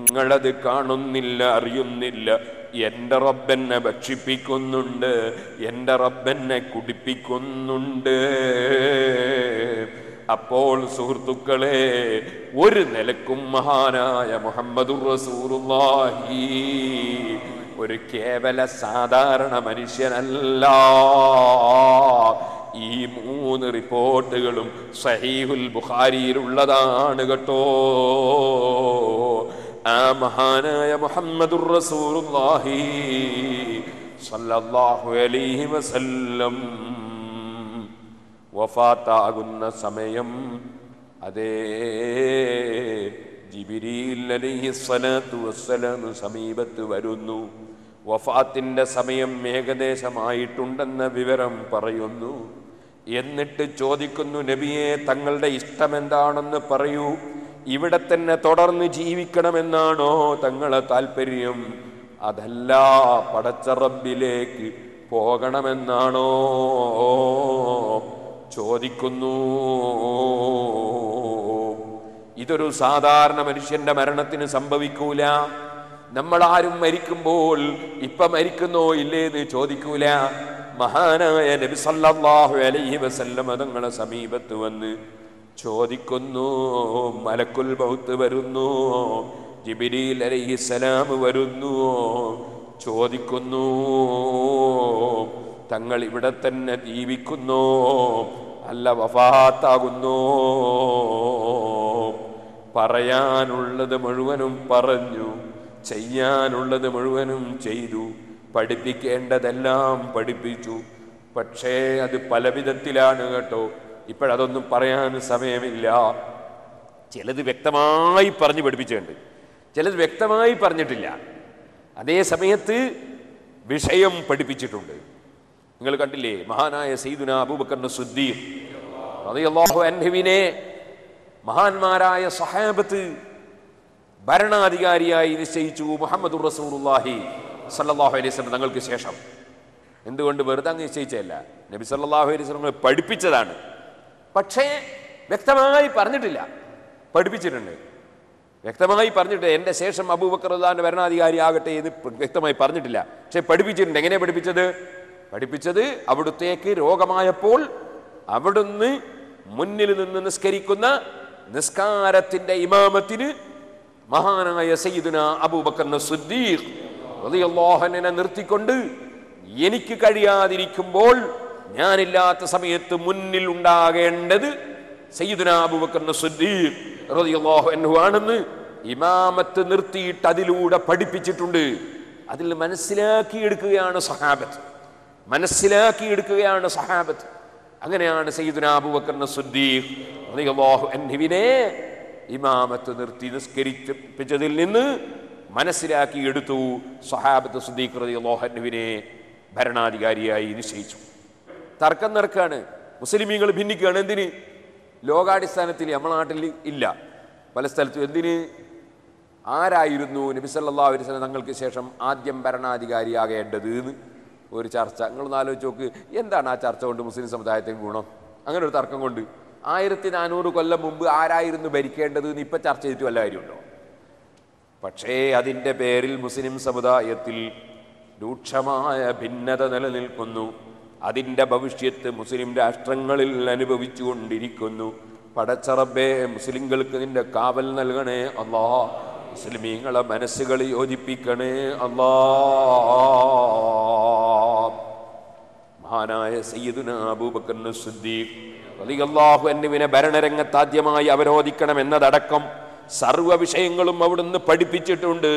നിങ്ങളത് കാണുന്നില്ല, അറിയുന്നില്ല. എൻ്റെ റബ്ബെന്നെ ഭക്ഷിപ്പിക്കുന്നുണ്ട്, എൻ്റെ റബ്ബെന്നെ കുടിപ്പിക്കുന്നുണ്ട്. അപ്പോൾ സുഹൃത്തുക്കളെ, ഒരു നിലക്കും മഹാനായ മുഹമ്മദുർ റസൂലുള്ളാഹി ഒരു കേവല സാധാരണ മനുഷ്യനല്ല. ഈ 3 റിപ്പോർട്ടുകളും സഹീഹുൽ ബുഖാരിയിലുള്ളതാണ് കേട്ടോ. ആ മഹാനായ മുഹമ്മദുർ റസൂലുള്ളാഹി സ്വല്ലല്ലാഹു അലൈഹി വസല്ലം വഫാത്താകുന്ന സമയം അതേ ജിബ്രീൽ അലൈഹിസ്സലാത്തു വസ്സലാം സമീപത്ത് വരുന്നു. വഫാത്തിന്റെ സമയം ഏകദേശമായിട്ടുണ്ടെന്ന വിവരം പറയുന്നു. എന്നിട്ട് ചോദിക്കുന്നു, നബിയെ തങ്ങളുടെ ഇഷ്ടമെന്താണെന്ന് പറയൂ. ഇവിടെ തന്നെ തുടർന്ന് ജീവിക്കണമെന്നാണോ തങ്ങളെ താല്പര്യം, അതല്ല പടച്ച റബ്ബിലേക്ക് പോകണമെന്നാണോ ചോദിക്കുന്നു. ഇതൊരു സാധാരണ മനുഷ്യന്റെ മരണത്തിന് സംഭവിക്കൂല. നമ്മളാരും മരിക്കുമ്പോൾ ഇപ്പൊ മരിക്കുന്നോ ഇല്ലേന്ന് ചോദിക്കൂല. മഹാനായ നബി സല്ലല്ലാഹു അലൈഹി വസല്ലം തങ്ങളെ സമീപത്ത് വന്ന് ചോദിക്കുന്നു. മലക്കുൽ മൗത്ത് വരുന്നു, ജിബ്രീൽ അലൈഹിസ്സലാം വരുന്നു, ചോദിക്കുന്നു, തങ്ങൾ ഇവിടെ തന്നെ ജീവിക്കുന്നോ അല്ല വഫാത്താകുന്നോ? പറയാനുള്ളത് മുഴുവനും പറഞ്ഞു, ചെയ്യാനുള്ളത് മുഴുവനും ചെയ്തു, പഠിപ്പിക്കേണ്ടതെല്ലാം പഠിപ്പിച്ചു. പക്ഷേ അത് പല വിധത്തിലാണ് കേട്ടോ. ഇപ്പോഴതൊന്നും പറയാൻ സമയമില്ല. ചിലത് വ്യക്തമായി പറഞ്ഞു പഠിപ്പിച്ചിട്ടുണ്ട്, ചിലത് വ്യക്തമായി പറഞ്ഞിട്ടില്ല. അതേ സമയത്ത് വിഷയം പഠിപ്പിച്ചിട്ടുണ്ട്. നിങ്ങൾ കണ്ടില്ലേ, മഹാനായ സയ്യിദുനാ അബൂബക്കർ സിദ്ദീഖ് റളിയല്ലാഹു അൻഹുവിനെ മഹാന്മാരായ സഹാബത്ത് ഭരണാധികാരിയായി നിശ്ചയിച്ചു മുഹമ്മദുർ റസൂലുള്ളാഹി സല്ലല്ലാഹു അലൈഹി വസല്ലം തങ്ങൾക്ക് ശേഷം. എന്തുകൊണ്ട്? വെറുതെ അങ്ങ് നിശ്ചയിച്ചതല്ല, നബി സല്ലല്ലാഹു അലൈഹി വസല്ലം പഠിപ്പിച്ചതാണ്. പക്ഷേ വ്യക്തമായി പറഞ്ഞിട്ടില്ല, പഠിപ്പിച്ചിട്ടുണ്ട്. വ്യക്തമായി പറഞ്ഞിട്ട് എൻ്റെ ശേഷം അബൂബക്കർ റളിയല്ലാഹു ഭരണാധികാരി ആകട്ടെ എന്ന് വ്യക്തമായി പറഞ്ഞിട്ടില്ല. പക്ഷെ പഠിപ്പിച്ചിട്ടുണ്ട്. എങ്ങനെ പഠിപ്പിച്ചത്? അവിടുത്തേക്ക് രോഗമായപ്പോൾ അവിടുന്ന് മുന്നിൽ നിന്ന് നിസ്കരിക്കുന്ന നിസ്കാരത്തിന്റെ ഇമാമത്തിന് മഹാനായ സയ്യിദുനാ അബൂബക്കർ സിദ്ദീഖ് റളിയല്ലാഹു അൻഹു നിർത്തിക്കൊണ്ട്, എനിക്ക് കഴിയാതിരിക്കുമ്പോൾ ഞാനില്ലാത്ത സമയത്ത് മുന്നിൽ ഉണ്ടാകേണ്ടത് സയ്യിദുനാ അബൂബക്കർ സിദ്ദീഖ് റളിയല്ലാഹു അൻഹു ആണെന്ന് ഇമാമത്ത് നിർത്തിയിട്ട് അതിലൂടെ പഠിപ്പിച്ചിട്ടുണ്ട്. അതിൽ മനസ്സിലാക്കിയെടുക്കുകയാണ് സഹാബത്ത്. അങ്ങനെയാണ് സയ്യിദുനാ അബൂബക്കർ സിദ്ദീഖ് റളിയല്ലാഹു അൻഹുവിനെ ഇമാമത്ത് നിർത്തി നിസ്കരിപ്പിച്ചതിൽ നിന്ന് മനസ്സിലാക്കിയെടുത്തു. സഹാബത്ത് സിദ്ദീഖ് റളിയല്ലാഹു അൻഹുവിനെ ഭരണാധികാരിയായി നിശ്ചയിച്ചു. തർക്കം നടക്കുകയാണ്, മുസ്ലിമീങ്ങൾ ഭിന്നിക്കുകയാണ്. എന്തിന്? ലോകാടിസ്ഥാനത്തിൽ നമ്മുടെ നാട്ടിൽ ഇല്ല, പല സ്ഥലത്തും. എന്തിന്? ആരായിരുന്നു നബി സല്ലല്ലാഹു അലൈഹി വസല്ലം തങ്ങൾക്ക് ശേഷം ആദ്യം ഭരണാധികാരിയാകേണ്ടത് എന്ന് ഒരു ചർച്ച. നിങ്ങളൊന്ന് ആലോചിച്ച് നോക്ക്, എന്താണ് ആ ചർച്ച കൊണ്ട് മുസ്ലിം സമുദായത്തിന് ഗുണം? അങ്ങനെ ഒരു തർക്കം കൊണ്ട് 1400 കൊല്ലം മുമ്പ് ആരായിരുന്നു ഭരിക്കേണ്ടത് എന്ന് ഇപ്പം ചർച്ച ചെയ്തിട്ട് വല്ല കാര്യമുണ്ടോ? പക്ഷേ അതിൻ്റെ പേരിൽ മുസ്ലിം സമുദായത്തിൽ രൂക്ഷമായ ഭിന്നത നിലനിൽക്കുന്നു. അതിൻ്റെ ഭവിഷ്യത്ത് മുസ്ലിം രാഷ്ട്രങ്ങളിൽ അനുഭവിച്ചു കൊണ്ടിരിക്കുന്നു. പടച്ച റബ്ബേ, മുസ്ലിങ്ങൾക്ക് നിന്റെ കാവൽ നൽകണേ അല്ലാ. മുസ്ലിമീങ്ങളെ മനസ്സുകൾ യോജിപ്പിക്കണേ അല്ലാ. മഹാനായ സയ്യിദുനാ അബൂബക്കർ സിദ്ദീഖ് റളിയല്ലാഹു അൻഹുവിനെ ഭരണരംഗത്ത് ആദ്യമായി അവരോധിക്കണം എന്നതടക്കം സർവ്വ വിഷയങ്ങളും അവിടുന്ന് പഠിപ്പിച്ചിട്ടുണ്ട്.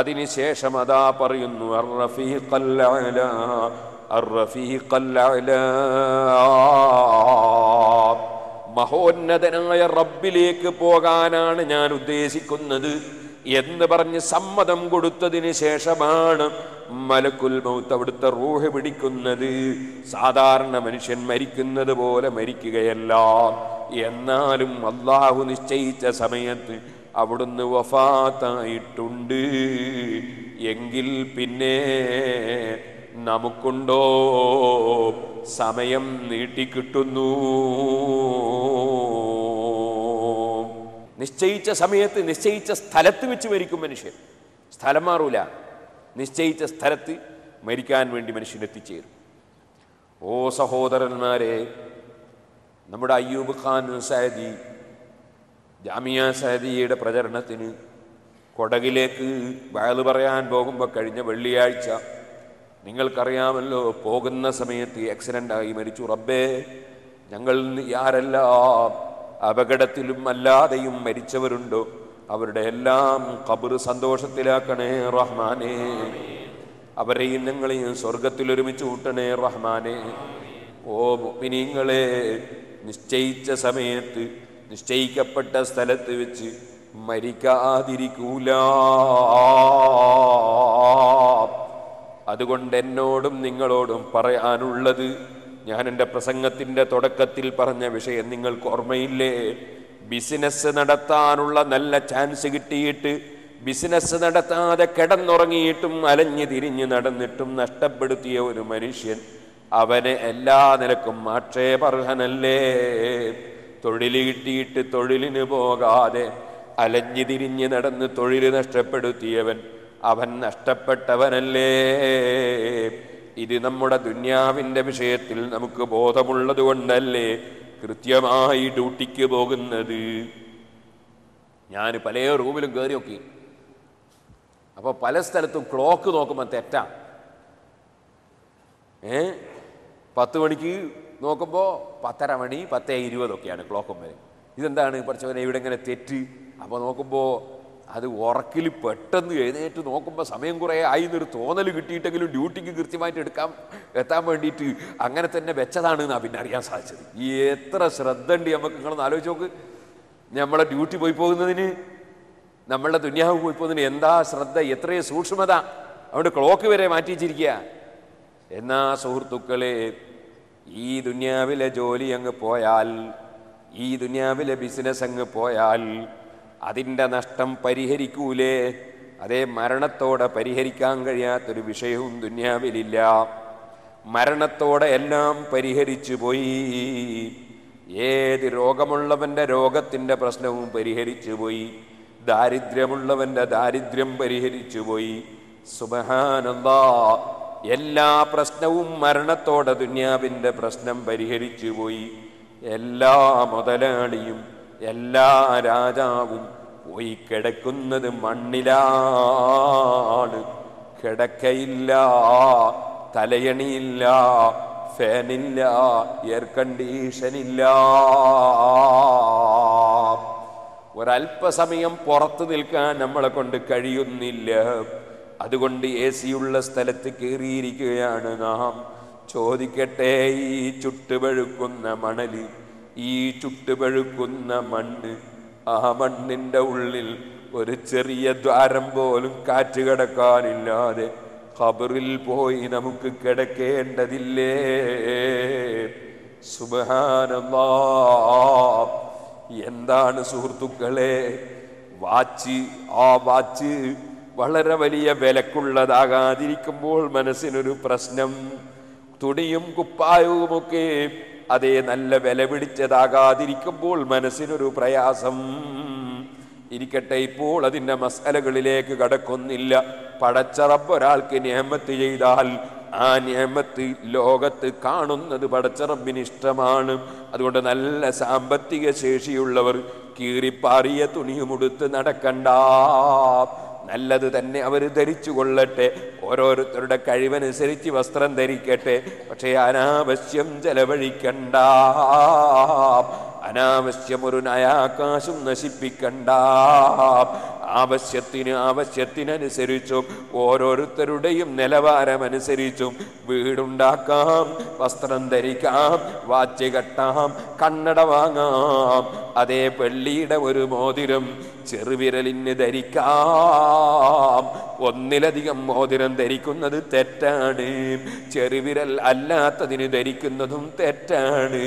അതിനുശേഷം അതാ പറയുന്നു, മഹോന്നതനായ റബ്ബിലേക്ക് പോകാനാണ് ഞാൻ ഉദ്ദേശിക്കുന്നത് എന്ന് പറഞ്ഞ് സമ്മതം കൊടുത്തതിന് ശേഷമാണ് മലക്കുൽ മൗത്ത് അവിടുത്തെ റൂഹ് പിടിക്കുന്നത്. സാധാരണ മനുഷ്യൻ മരിക്കുന്നത് പോലെ മരിക്കുകയല്ല. എന്നാലും അല്ലാഹു നിശ്ചയിച്ച സമയത്ത് അവിടുന്ന് വഫാത്തായിട്ടുണ്ട്. എങ്കിൽ പിന്നെ നമുക്കുണ്ടോ സമയം നീട്ടിക്കിട്ടുന്നു? നിശ്ചയിച്ച സമയത്ത് നിശ്ചയിച്ച സ്ഥലത്ത് വെച്ച് മരിക്കും മനുഷ്യൻ. സ്ഥലം മാറൂല. നിശ്ചയിച്ച സ്ഥലത്ത് മരിക്കാൻ വേണ്ടി മനുഷ്യൻ എത്തിച്ചേരും. ഓ സഹോദരന്മാരെ, നമ്മുടെ അയ്യൂബ് ഖാൻ സഅദി ജാമിയ സഅദിയയുടെ പ്രചരണത്തിന് കൊടകിലേക്ക് വഅദ് പറയാൻ പോകുമ്പോൾ കഴിഞ്ഞ വെള്ളിയാഴ്ച നിങ്ങൾക്കറിയാമല്ലോ, പോകുന്ന സമയത്ത് ആക്സിഡൻ്റായി മരിച്ചു. റബ്ബേ, ഞങ്ങൾ ആരെല്ലാം അപകടത്തിലും അല്ലാതെയും മരിച്ചവരുണ്ടോ അവരുടെ എല്ലാം ഖബർ സന്തോഷത്തിലാക്കണേ റഹ്മാനേ. അവരെയും ഞങ്ങളെയും സ്വർഗത്തിൽ ഒരുമിച്ച് കൂട്ടണേ റഹ്മാനേ. ഓ മുഅ്മിനീങ്ങളെ, നിശ്ചയിച്ച സമയത്ത് നിശ്ചയിക്കപ്പെട്ട സ്ഥലത്ത് വെച്ച് മരിക്കാതിരിക്കൂല. അതുകൊണ്ട് എന്നോടും നിങ്ങളോടും പറയാനുള്ളത്, ഞാൻ എൻ്റെ പ്രസംഗത്തിൻ്റെ തുടക്കത്തിൽ പറഞ്ഞ വിഷയം നിങ്ങൾക്ക് ഓർമ്മയില്ലേ? ബിസിനസ് നടത്താനുള്ള നല്ല ചാൻസ് കിട്ടിയിട്ട് ബിസിനസ് നടത്താതെ കിടന്നുറങ്ങിയിട്ടും അലഞ്ഞു തിരിഞ്ഞ് നടന്നിട്ടും നഷ്ടപ്പെടുത്തിയ ഒരു മനുഷ്യൻ, അവന് എല്ലാ നിലക്കും ആക്ഷേപർഹനല്ലേ? തൊഴിൽ കിട്ടിയിട്ട് തൊഴിലിന് പോകാതെ അലഞ്ഞു തിരിഞ്ഞ് നടന്ന് തൊഴിൽ നഷ്ടപ്പെടുത്തിയവൻ, അവൻ നഷ്ടപ്പെട്ടവനല്ലേ? ഇത് നമ്മുടെ ദുന്യാവിൻ്റെ വിഷയത്തിൽ നമുക്ക് ബോധമുള്ളത് കൊണ്ടല്ലേ കൃത്യമായി ഡ്യൂട്ടിക്ക് പോകുന്നത്. ഞാൻ പല റൂമിലും കയറി നോക്കി. അപ്പോൾ പല സ്ഥലത്തും ക്ലോക്ക് നോക്കുമ്പോൾ തെറ്റാ. 10 മണിക്ക് നോക്കുമ്പോൾ 10:30 മണി 10:20 ക്ലോക്കും വരെ. ഇതെന്താണ് പഠിച്ചവനെ ഇവിടെ ഇങ്ങനെ തെറ്റ്? അപ്പോൾ നോക്കുമ്പോൾ അത് ഉറക്കിൽ പെട്ടെന്ന് എഴുന്നേറ്റ് നോക്കുമ്പോൾ സമയം കുറേ ആയി എന്നൊരു തോന്നൽ കിട്ടിയിട്ടെങ്കിലും ഡ്യൂട്ടിക്ക് കൃത്യമായിട്ട് എത്താൻ വേണ്ടിയിട്ട് അങ്ങനെ തന്നെ വെച്ചതാണ് എന്നാണ് പിന്നെ അറിയാൻ സാധിച്ചത്. ഈ എത്ര ശ്രദ്ധ ഉണ്ട് നമുക്ക്, നിങ്ങളൊന്ന് ആലോചിച്ച് നോക്ക്. നമ്മളെ ഡ്യൂട്ടി പോയി പോകുന്നതിന്, നമ്മളുടെ ദുനിയാവ് പോയി പോകുന്നതിന് എന്താ ശ്രദ്ധ, എത്രയും സൂക്ഷ്മത. അതുകൊണ്ട് ക്ലോക്ക് വരെ മാറ്റി വെച്ചിരിക്കുക. എന്നാ സുഹൃത്തുക്കളെ, ഈ ദുനിയാവിലെ ജോലി അങ്ങ് പോയാൽ, ഈ ദുനിയാവിലെ ബിസിനസ് അങ്ങ് പോയാൽ അതിൻ്റെ നഷ്ടം പരിഹരിക്കൂലേ? അതേ, മരണത്തോടെ പരിഹരിക്കാൻ കഴിയാത്തൊരു വിഷയവും ദുനിയാവിലില്ല. മരണത്തോടെ എല്ലാം പരിഹരിച്ചു പോയി. ഏത് രോഗമുള്ളവൻ്റെ രോഗത്തിൻ്റെ പ്രശ്നവും പരിഹരിച്ചു പോയി. ദാരിദ്ര്യമുള്ളവൻ്റെ ദാരിദ്ര്യം പരിഹരിച്ചു പോയി. സുബ്ഹാനല്ലാഹ്, എല്ലാ പ്രശ്നവും മരണത്തോടെ ദുനിയാവിൻ്റെ പ്രശ്നം പരിഹരിച്ചു പോയി. എല്ലാ മുതലാളിയും എല്ലാ രാജാവും പോയി കിടക്കുന്നത് മണ്ണിലാണ്. കിടക്കയില്ല, തലയണിയില്ല, ഫാനില്ല, എയർ കണ്ടീഷനില്ല. ഒരല്പസമയം പുറത്തു നിൽക്കാൻ നമ്മളെ കൊണ്ട് കഴിയുന്നില്ല. അതുകൊണ്ട് AC ഉള്ള സ്ഥലത്ത് കയറിയിരിക്കുകയാണ് നാം. ചോദിക്കട്ടെ, ഈ ചുട്ടുപഴുക്കുന്ന മണല്, ഈ ചുട്ടുപഴുക്കുന്ന മണ്ണ്, ആ മണ്ണിൻ്റെ ഉള്ളിൽ ഒരു ചെറിയ ദ്വാരം പോലും കാറ്റ് കടക്കാനില്ലാതെ ഖബറിൽ പോയി നമുക്ക് കിടക്കേണ്ടതില്ലേ? സുബ്ഹാനല്ലാഹ്. എന്താണ് സുഹൃത്തുക്കളെ വാച്ച്? ആ വാച്ച് വളരെ വലിയ വിലക്കുള്ളതാകാതിരിക്കുമ്പോൾ മനസ്സിനൊരു പ്രശ്നം. തുണിയും കുപ്പായവുമൊക്കെ അതേ നല്ല വില പിടിച്ചതാകാതിരിക്കുമ്പോൾ മനസ്സിനൊരു പ്രയാസം. ഇരിക്കട്ടെ, ഇപ്പോൾ അതിൻ്റെ മസലകളിലേക്ക് കടക്കുന്നില്ല. പടച്ച റബ്ബ് ഒരാൾക്ക് നിഅമത്ത് ചെയ്താൽ ആ നിഅമത്ത് ലോകത്ത് കാണുന്നത് പടച്ച റബ്ബിന് ഇഷ്ടമാണ്. അതുകൊണ്ട് നല്ല സാമ്പത്തിക ശേഷിയുള്ളവർ കീറിപ്പാറിയ തുണിയുമുടുത്ത് നടക്കണ്ട, നല്ലത് തന്നെ അവർ ധരിച്ചു കൊള്ളട്ടെ. ഓരോരുത്തരുടെ കഴിവനുസരിച്ച് വസ്ത്രം ധരിക്കട്ടെ. പക്ഷേ അനാവശ്യം ചെലവഴിക്കണ്ട, അനാവശ്യം ഒരു നയാകാശം നശിപ്പിക്കണ്ട. ആവശ്യത്തിനനുസരിച്ചും ഓരോരുത്തരുടെയും നിലവാരമനുസരിച്ചും വീടുണ്ടാക്കാം, വസ്ത്രം ധരിക്കാം, വാച്ച് കെട്ടാം, കണ്ണട വാങ്ങാം. അതേ, വെള്ളിയുടെ ഒരു മോതിരം ചെറുവിരലിന് ധരിക്കാം. ഒന്നിലധികം മോതിരം ധരിക്കുന്നത് തെറ്റാണ്. ചെറുവിരൽ അല്ലാത്തതിന് ധരിക്കുന്നതും തെറ്റാണ്.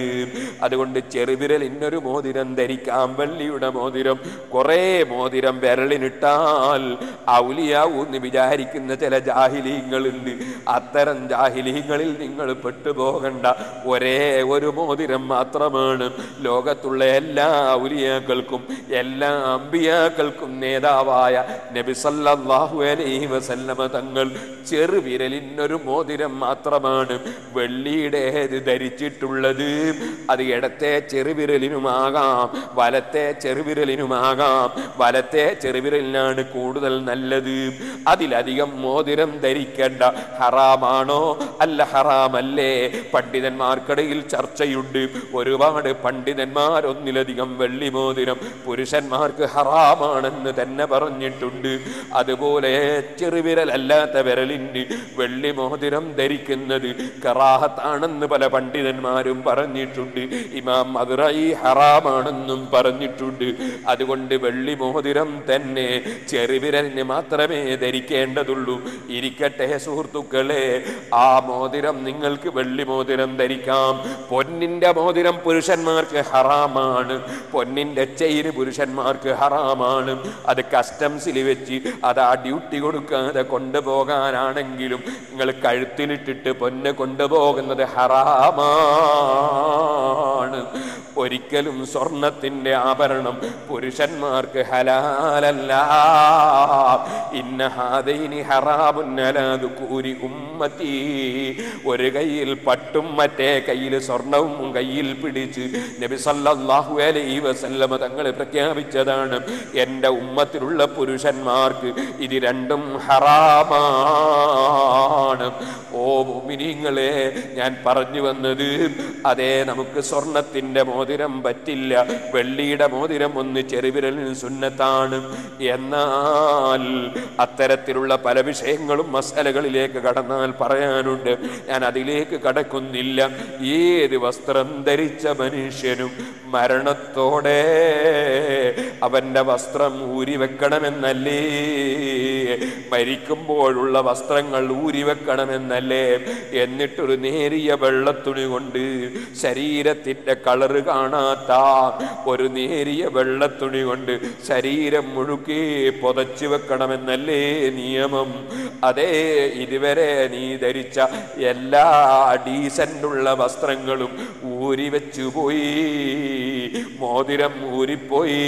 അതുകൊണ്ട് ചെറുവിരലിനൊരു മോതിരം ധരിക്കാം, വെള്ളിയുടെ മോതിരം. കുറേ മോതിരം വിരലിനിട്ടാൽ ഔലിയാവൂന്ന് വിചാരിക്കുന്ന ചില ജാഹിലീങ്ങളുണ്ട്. അത്തരം ജാഹിലീങ്ങളിൽ നിങ്ങൾ പെട്ടുപോകണ്ട. ഒരേ ഒരു മോതിരം മാത്രമാണ് ലോകത്തുള്ള എല്ലാ ഔലിയാക്കൾക്കും എല്ലാ അമ്പിയാക്കൾക്കും നേതാവായ നബി സല്ലല്ലാഹു അലൈഹി വസല്ലമ തങ്ങൾ ചെറുവിരലിനൊരു മോതിരം മാത്രമാണ് വെള്ളിയുടേത് ധരിച്ചിട്ടുള്ളത്. അത് ഇടത്തെ ചെറുവിരലിനുമാകാം, വലത്തെ ചെറുവിരലിനുമാകാം. വലത്തെ ചെറുവിരലിനാണ് കൂടുതൽ നല്ലത്. അതിലധികം മോതിരം ധരിക്കേണ്ട. ഹറാമാണോ അല്ല ഹറാമല്ലേ? പണ്ഡിതന്മാർക്കിടയിൽ ചർച്ചയുണ്ട്. ഒരുപാട് പണ്ഡിതന്മാർ ഒന്നിലധികം വെള്ളി മോതിരം പുരുഷന്മാർക്ക് ഹറാമാണെന്ന് തന്നെ പറഞ്ഞിട്ടുണ്ട്. അതുപോലെ ചെറുവിരൽ അല്ലാത്ത വിരലിന് വെള്ളി മോതിരം ധരിക്കുന്നത് കറാഹത്താണെന്ന് പല പണ്ഡിതന്മാരും പറഞ്ഞിട്ടുണ്ട്. ഇമാം മദ്റഈ ഹറാമാണെന്നും പറഞ്ഞിട്ടുണ്ട്. അതുകൊണ്ട് വെള്ളി മോതിരം തന്നെ ചെറുവിരലിന് മാത്രമേ ധരിക്കേണ്ടതുള്ളൂ. ഇരിക്കട്ടെ സുഹൃത്തുക്കളെ, ആ മോതിരം നിങ്ങൾക്ക് വെള്ളി മോതിരം ധരിക്കാം. പൊന്നിന്റെ മോതിരം പുരുഷന്മാർക്ക് ഹറാമാണ്. പൊന്നിന്റെ ചെയിന് പുരുഷന്മാർക്ക് ഹറാമാണ്. അത് കസ്റ്റംസിൽ വെച്ച് അത് ആ ഡ്യൂട്ടി കൊടുക്കാതെ കൊണ്ടുപോകാനാണെങ്കിലും നിങ്ങൾ കഴുത്തിലിട്ടിട്ട് പൊന്ന് കൊണ്ടുപോകുന്നത് ഹറാമാണ്. ഒരിക്കലും സ്വർണത്തിന്റെ ആഭരണം പുരുഷന്മാർക്ക് ഹലാലല്ല. ഇന്ന ഹാദൈനി ഹറാമുൻ അലാ ദുകൂരി ഉമ്മത്തി. ഒരു കയ്യിൽ പട്ടും മറ്റേ കയ്യിൽ സ്വർണവും കയ്യിൽ പിടിച്ച് നബി സല്ലല്ലാഹു അലൈഹി വസല്ലമ തങ്ങൾ പ്രഖ്യാപിച്ചതാണ്, എൻ്റെ ഉമ്മത്തിലുള്ള പുരുഷന്മാർക്ക് ഇത് രണ്ടും ഹറാമാണ്. ഓ മുഅ്മിനീങ്ങളെ, ഞാൻ പറഞ്ഞു വന്നത് അതേ, നമുക്ക് സ്വർണത്തിന്റെ മോതിരം പറ്റില്ല, വെള്ളിയുടെ മോതിരം ഒന്ന് ചെറുവിരലിന് സുന്നത്താണ്. എന്നാൽ അത്തരത്തിലുള്ള പല വിഷയങ്ങളും മസലകളിലേക്ക് കടന്നാൽ പറയാനുണ്ട്. ഞാൻ അതിലേക്ക് കടക്കുന്നില്ല. ഏത് വസ്ത്രം ധരിച്ച മനുഷ്യനും മരണത്തോടെ അവന്റെ വസ്ത്രം ഊരിവെക്കണമെന്നല്ലേ? മരിക്കുമ്പോഴുള്ള വസ്ത്രങ്ങൾ ഊരിവെക്കണമെന്നല്ലേ? എന്നിട്ടൊരു നേരിയ വെള്ളത്തുണി കൊണ്ട് ശരീരത്തിന്റെ കളറ് കാണാത്ത ഒരു നേരിയ വെള്ളത്തുണി കൊണ്ട് ശരീരം മുഴുക്കെ പൊതച്ചു വെക്കണമെന്നല്ലേ നിയമം? അതേ, ഇതുവരെ നീ ധരിച്ച എല്ലാ ഡീസന്റുള്ള വസ്ത്രങ്ങളും ഊരിവെച്ചു പോയി. മോതിരം ഊരിപ്പോയി,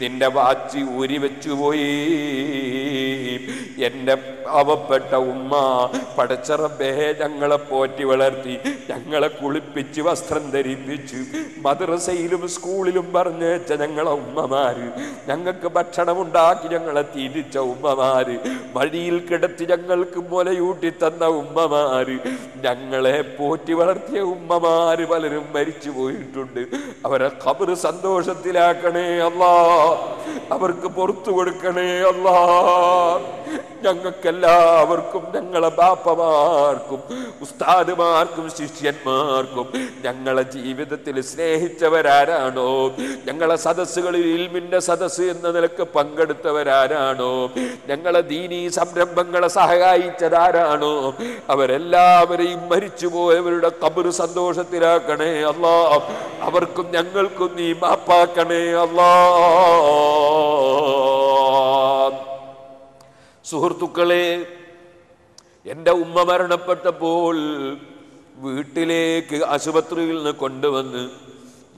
നിന്റെ വാച്ച് ഊരിവെച്ചുപോയി. എൻ്റെ പാവപ്പെട്ട ഉമ്മ, പടച്ചറബേ, ഞങ്ങളെ പോറ്റി വളർത്തി, ഞങ്ങളെ കുളിപ്പിച്ച് വസ്ത്രം ധരിപ്പിച്ച് മദ്രസയിലും സ്കൂളിലും പറഞ്ഞേച്ച ഞങ്ങളെ ഉമ്മമാര്, ഞങ്ങൾക്ക് ഭക്ഷണം ഉണ്ടാക്കി ഞങ്ങളെ തിരിച്ച ഉമ്മമാര്, വഴിയിൽ കിടത്തി ഞങ്ങൾക്ക് മുലയൂട്ടി തന്ന ഉമ്മമാര്, ഞങ്ങളെ പോറ്റി വളർത്തിയ ഉമ്മമാര് പലരും മരിച്ചു പോയിട്ടുണ്ട്. അവരെ ഖബർ സന്തോഷത്തിലാക്കണേ അല്ലാ, അവർക്ക് പുറത്തു കൊടുക്കണേ അല്ലാ. ഞങ്ങൾക്കെല്ലാവർക്കും, ഞങ്ങളെ ബാപ്പമാർക്കും ഉസ്താദുമാർക്കും ശിഷ്യന്മാർക്കും ഞങ്ങളെ ജീവിതത്തിൽ സ്നേഹിച്ചവരാരാണോ, ഞങ്ങളെ സദസ്സുകളിൽ ഇൽമിന്റെ സദസ്സ് എന്ന നിലക്ക് പങ്കെടുത്തവരാരാണോ, ഞങ്ങളെ ദീനീ സംരംഭങ്ങളെ സഹായിച്ചതാരാണോ, അവരെല്ലാവരെയും മരിച്ചുപോയവരുടെ ഖബർ സന്തോഷത്തിലാക്കണേ അല്ലാ. അവർക്കും ഞങ്ങൾക്കും നീ മാപ്പാക്കണേ അല്ലാ. സുഹൃത്തുക്കളെ, എൻ്റെ ഉമ്മ മരണപ്പെട്ടപ്പോൾ വീട്ടിലേക്ക് ആശുപത്രിയിൽ നിന്ന് കൊണ്ടുവന്ന്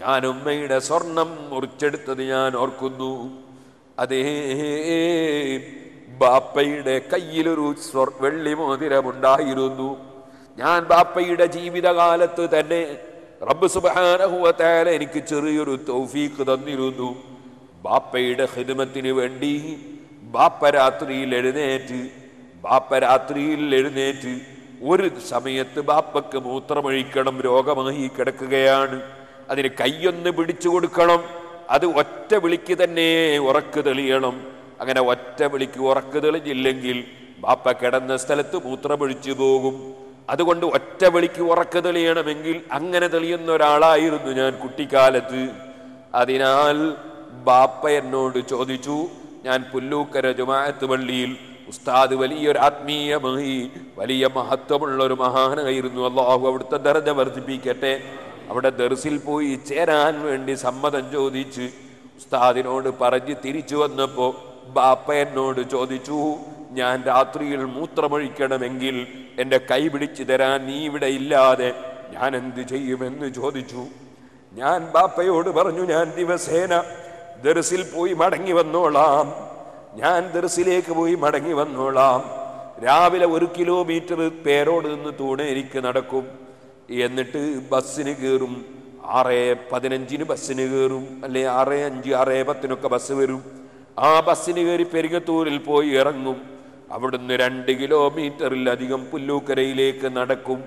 ഞാൻ ഉമ്മയുടെ സ്വർണം മുറിച്ചെടുത്തത് ഞാൻ ഓർക്കുന്നു. അതേ, ബാപ്പയുടെ കയ്യിലൊരു വെള്ളി മോതിരമുണ്ടായിരുന്നു. ഞാൻ ബാപ്പയുടെ ജീവിതകാലത്ത് തന്നെ റബ്ബ് സുബ്ഹാനഹു വ തആല എനിക്ക് ചെറിയൊരു തൗഫീഖ് തന്നിരുന്നു. ബാപ്പയുടെ ഖിദ്മത്തിന് വേണ്ടി ബാപ്പ രാത്രിയിൽ എഴുന്നേറ്റ് ഒരു സമയത്ത് ബാപ്പക്ക് മൂത്രമൊഴിക്കണം, രോഗമായി കിടക്കുകയാണ്. അതിന് കൈയൊന്ന് പിടിച്ചു കൊടുക്കണം. അത് ഒറ്റ വിളിക്ക് തന്നെ ഉറക്ക് തെളിയണം. അങ്ങനെ ഒറ്റ വിളിക്ക് ഉറക്ക് തെളിഞ്ഞില്ലെങ്കിൽ ബാപ്പ കിടന്ന സ്ഥലത്ത് മൂത്രമൊഴിച്ചു പോകും. അതുകൊണ്ട് ഒറ്റ വിളിക്ക് ഉറക്ക് തെളിയണമെങ്കിൽ അങ്ങനെ തെളിയുന്ന ഒരാളായിരുന്നു ഞാൻ കുട്ടിക്കാലത്ത്. അതിനാൽ ബാപ്പ എന്നോട് ചോദിച്ചു. ഞാൻ പുല്ലൂക്കര ജുമാഅത്ത് പള്ളിയിൽ ഉസ്താദ് വലിയൊരു ആത്മീയമായി വലിയ മഹത്വമുള്ള ഒരു മഹാനായിരുന്നു. അല്ലാഹു അവിടുത്തെ ദർജ വർദ്ധിപ്പിക്കട്ടെ. അവിടെ ദർസിൽ പോയി ചേരാൻ വേണ്ടി സമ്മതം ചോദിച്ച് ഉസ്താദിനോട് പറഞ്ഞ് തിരിച്ചു വന്നപ്പോൾ ബാപ്പ എന്നോട് ചോദിച്ചു, ഞാൻ രാത്രിയിൽ മൂത്രമൊഴിക്കണമെങ്കിൽ എൻ്റെ കൈ പിടിച്ചു തരാൻ നീ ഇവിടെ ഇല്ലാതെ ഞാൻ എന്ത് ചെയ്യുമെന്ന് ചോദിച്ചു. ഞാൻ ബാപ്പയോട് പറഞ്ഞു, ഞാൻ ദിവസേന ദർസിൽ പോയി മടങ്ങി വന്നോളാം, ഞാൻ ദർസിലേക്ക് പോയി മടങ്ങി വന്നോളാം. രാവിലെ 1 കിലോമീറ്റർ പേരോട് നിന്ന് തൂണേരിക്ക് നടക്കും, എന്നിട്ട് ബസ്സിന് കയറും. 6:15 ബസ്സിന് കയറും, അല്ലെ 6:05 6:10 ബസ് വരും. ആ ബസ്സിന് കയറി പെരിങ്ങത്തൂരിൽ പോയി ഇറങ്ങും. അവിടുന്ന് 2 കിലോമീറ്ററിലധികം പുല്ലൂക്കരയിലേക്ക് നടക്കും.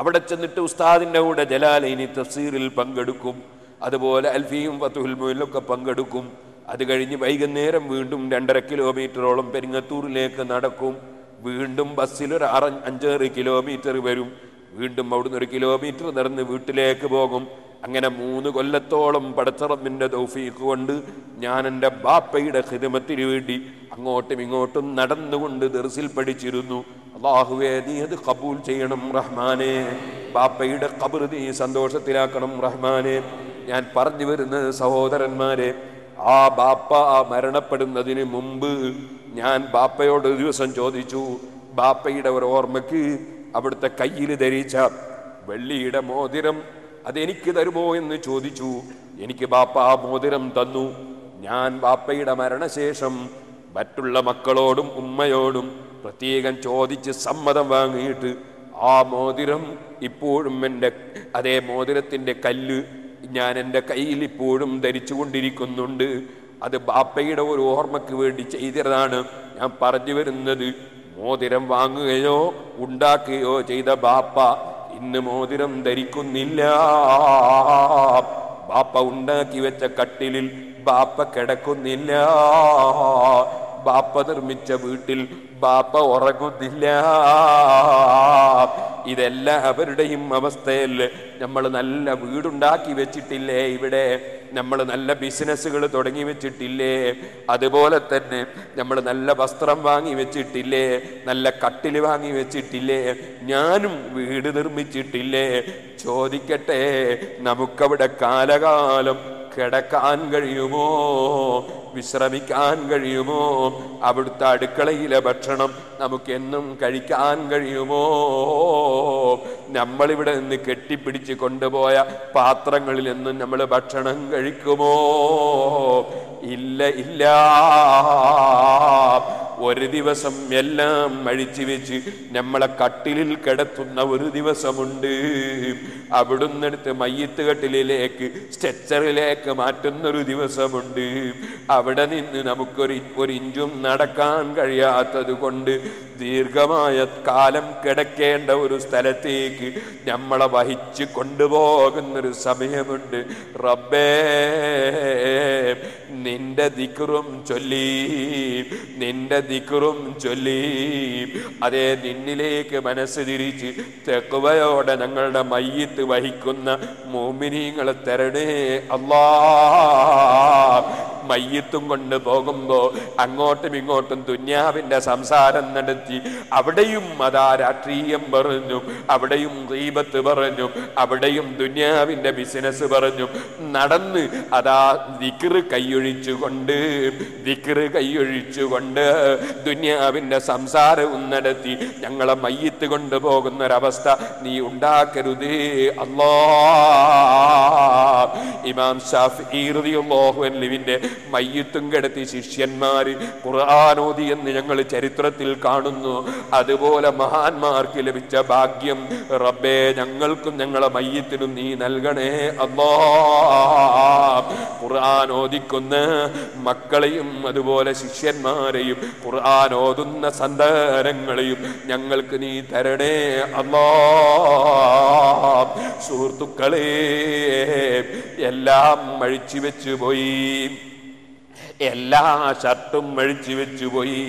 അവിടെ ചെന്നിട്ട് ഉസ്താദിൻ്റെ കൂടെ ജലാലൈനി തഫ്സീറിൽ പങ്കെടുക്കും, അതുപോലെ അൽഫിയും ഫതുഹുൽ മുഈനിലൊക്കെ പങ്കെടുക്കും. അത് കഴിഞ്ഞ് വൈകുന്നേരം വീണ്ടും 2.5 കിലോമീറ്ററോളം പെരിങ്ങത്തൂരിലേക്ക് നടക്കും. വീണ്ടും ബസ്സിൽ ഒരു 5-6 കിലോമീറ്റർ വരും. വീണ്ടും അവിടുന്ന് 1 കിലോമീറ്റർ നടന്ന് വീട്ടിലേക്ക് പോകും. അങ്ങനെ 3 കൊല്ലത്തോളം പടച്ചറബിൻ്റെ തൗഫീഖ് കൊണ്ട് ഞാൻ എൻ്റെ ബാപ്പയുടെ ഖിദ്മത്തിന് വേണ്ടി അങ്ങോട്ടും ഇങ്ങോട്ടും നടന്നുകൊണ്ട് ദർസിൽ പഠിച്ചിരുന്നു. അല്ലാഹുവേ, നീ അത് ഖബൂൽ ചെയ്യണം റഹ്മാനെ. ബാപ്പയുടെ ഖബർ നീ സന്തോഷത്തിലാക്കണം റഹ്മാനെ. ഞാൻ പറഞ്ഞു വരുന്നത് സഹോദരന്മാരെ, ആ ബാപ്പ മരണപ്പെടുന്നതിന് മുമ്പ് ഞാൻ ബാപ്പയോട് ഒരു ദിവസം ചോദിച്ചു, ബാപ്പയുടെ ഒരു ഓർമ്മയ്ക്ക് അവിടുത്തെ കയ്യിൽ ധരിച്ച വെള്ളിയുടെ മോതിരം അതെനിക്ക് തരുമോ എന്ന് ചോദിച്ചു. എനിക്ക് ബാപ്പ ആ മോതിരം തന്നു. ഞാൻ ബാപ്പയുടെ മരണശേഷം മറ്റുള്ള മക്കളോടും ഉമ്മയോടും പ്രത്യേകം ചോദിച്ച് സമ്മതം വാങ്ങിയിട്ട് ആ മോതിരം ഇപ്പോഴും അതേ മോതിരത്തിൻ്റെ കല്ല് ഞാൻ എൻ്റെ കയ്യിൽ ഇപ്പോഴും ധരിച്ചു കൊണ്ടിരിക്കുന്നുണ്ട്. അത് ബാപ്പയുടെ ഒരു ഓർമ്മയ്ക്ക് വേണ്ടി ചെയ്തതാണ്. ഞാൻ പറഞ്ഞു വരുന്നത്, മോതിരം വാങ്ങുകയോ ഉണ്ടാക്കുകയോ ചെയ്ത ബാപ്പ ഇന്ന് മോതിരം ധരിക്കുന്നില്ല. ബാപ്പ ഉണ്ടാക്കി വെച്ച കട്ടിലിൽ ബാപ്പ കിടക്കുന്നില്ല. ബാപ്പ നിർമ്മിച്ച വീട്ടിൽ ബാപ്പ ഉറങ്ങുന്നില്ല. ഇതെല്ലാവരുടെയും അവസ്ഥയല്ലേ. നമ്മൾ നല്ല വീടുണ്ടാക്കി വെച്ചിട്ടില്ലേ, ഇവിടെ നമ്മൾ നല്ല ബിസിനസ്സുകൾ തുടങ്ങി വെച്ചിട്ടില്ലേ, അതുപോലെ തന്നെ നമ്മൾ നല്ല വസ്ത്രം വാങ്ങി വെച്ചിട്ടില്ലേ, നല്ല കട്ടിൽ വാങ്ങി വെച്ചിട്ടില്ലേ, ഞാനും വീട് നിർമ്മിച്ചിട്ടില്ലേ. ചോദിക്കട്ടെ, നമുക്കവിടെ കാലകാലം കിടക്കാൻ കഴിയുമോ? വിശ്രമിക്കാൻ കഴിയുമോ? അവിടുത്തെ അടുക്കളയിലെ ഭക്ഷണം നമുക്കെന്നും കഴിക്കാൻ കഴിയുമോ? നമ്മളിവിടെ നിന്ന് കെട്ടിപ്പിടിച്ച് കൊണ്ടുപോയ പാത്രങ്ങളിൽ നിന്നും നമ്മൾ ഭക്ഷണം കഴിക്കുമോ? ഇല്ല, ഇല്ല. ഒരു ദിവസം എല്ലാം അഴിച്ചു വെച്ച് നമ്മളെ കട്ടിലിൽ കിടത്തുന്ന ഒരു ദിവസമുണ്ട്. അവിടുന്ന് എടുത്ത് മയ്യത്ത് കട്ടിലേക്ക് സ്ട്രെച്ചറിലേക്ക് മാറ്റുന്നൊരു ദിവസമുണ്ട്. അവിടെ നിന്ന് നമുക്കൊരു ഇഞ്ചും നടക്കാൻ കഴിയാത്തത് കൊണ്ട് ദീർഘമായ കാലം കിടക്കേണ്ട ഒരു സ്ഥലത്തേക്ക് നമ്മളെ വഹിച്ച് കൊണ്ടുപോകുന്നൊരു സമയമുണ്ട്. റബ്ബേ, നിന്റെ ദിക്റും ചൊല്ലി, നിന്റെ ദിക്റും ചൊല്ലി, അതേ നിന്നിലേക്ക് മനസ്സ് തിരിച്ച് തഖ്വയോടെ ഞങ്ങളുടെ മയ്യിത്ത് വഹിക്കുന്ന മുഅ്മിനീങ്ങളെ തരണേ അല്ലാഹ്. മയ്യത്തും കൊണ്ട് പോകുമ്പോ അങ്ങോട്ടും ഇങ്ങോട്ടും ദുന്യാവിന്റെ സംസാരം നടത്തി, അവിടെയും അതാ രാഷ്ട്രീയം പറഞ്ഞു, അവിടെയും ഗീബത്ത് പറഞ്ഞു, അവിടെയും ദുന്യാവിന്റെ ബിസിനസ് പറഞ്ഞു നടന്ന് അതാ ദിക്റ് കൈയൊഴിച്ചുകൊണ്ട് ദുന്യാവിന്റെ സംസാരവും നടത്തി ഞങ്ങളെ മയ്യത്ത് കൊണ്ടുപോകുന്നൊരവസ്ഥ നീ ഉണ്ടാക്കരുതേ അല്ലാഹ്. ഇമാം ശാഫിഈ റളിയല്ലാഹു അൻഹുവിന്റെ മയ്യത്തും കിടത്തി ശിഷ്യന്മാര് ഖുർആൻ ഓതി എന്ന് ഞങ്ങൾ ചരിത്രത്തിൽ കാണുന്നു. അതുപോലെ മഹാന്മാർക്ക് ലഭിച്ച ഭാഗ്യം റബ്ബേ ഞങ്ങൾക്കും ഞങ്ങളെ മയ്യത്തിനും നീ നൽകണേ അല്ലാഹ്. ഖുർആൻ ഓദിക്കുന്ന മക്കളെയും അതുപോലെ ശിഷ്യന്മാരെയും ഖുർആൻ ഓതുന്ന സന്താനങ്ങളെയും ഞങ്ങൾക്ക് നീ തരണേ അല്ലാഹ്. സുഹൃത്തുക്കളെ, എല്ലാം അഴിച്ചു വെച്ചു പോയി, എല്ലാ ഷർട്ടും അഴിച്ചു വെച്ചുപോയി,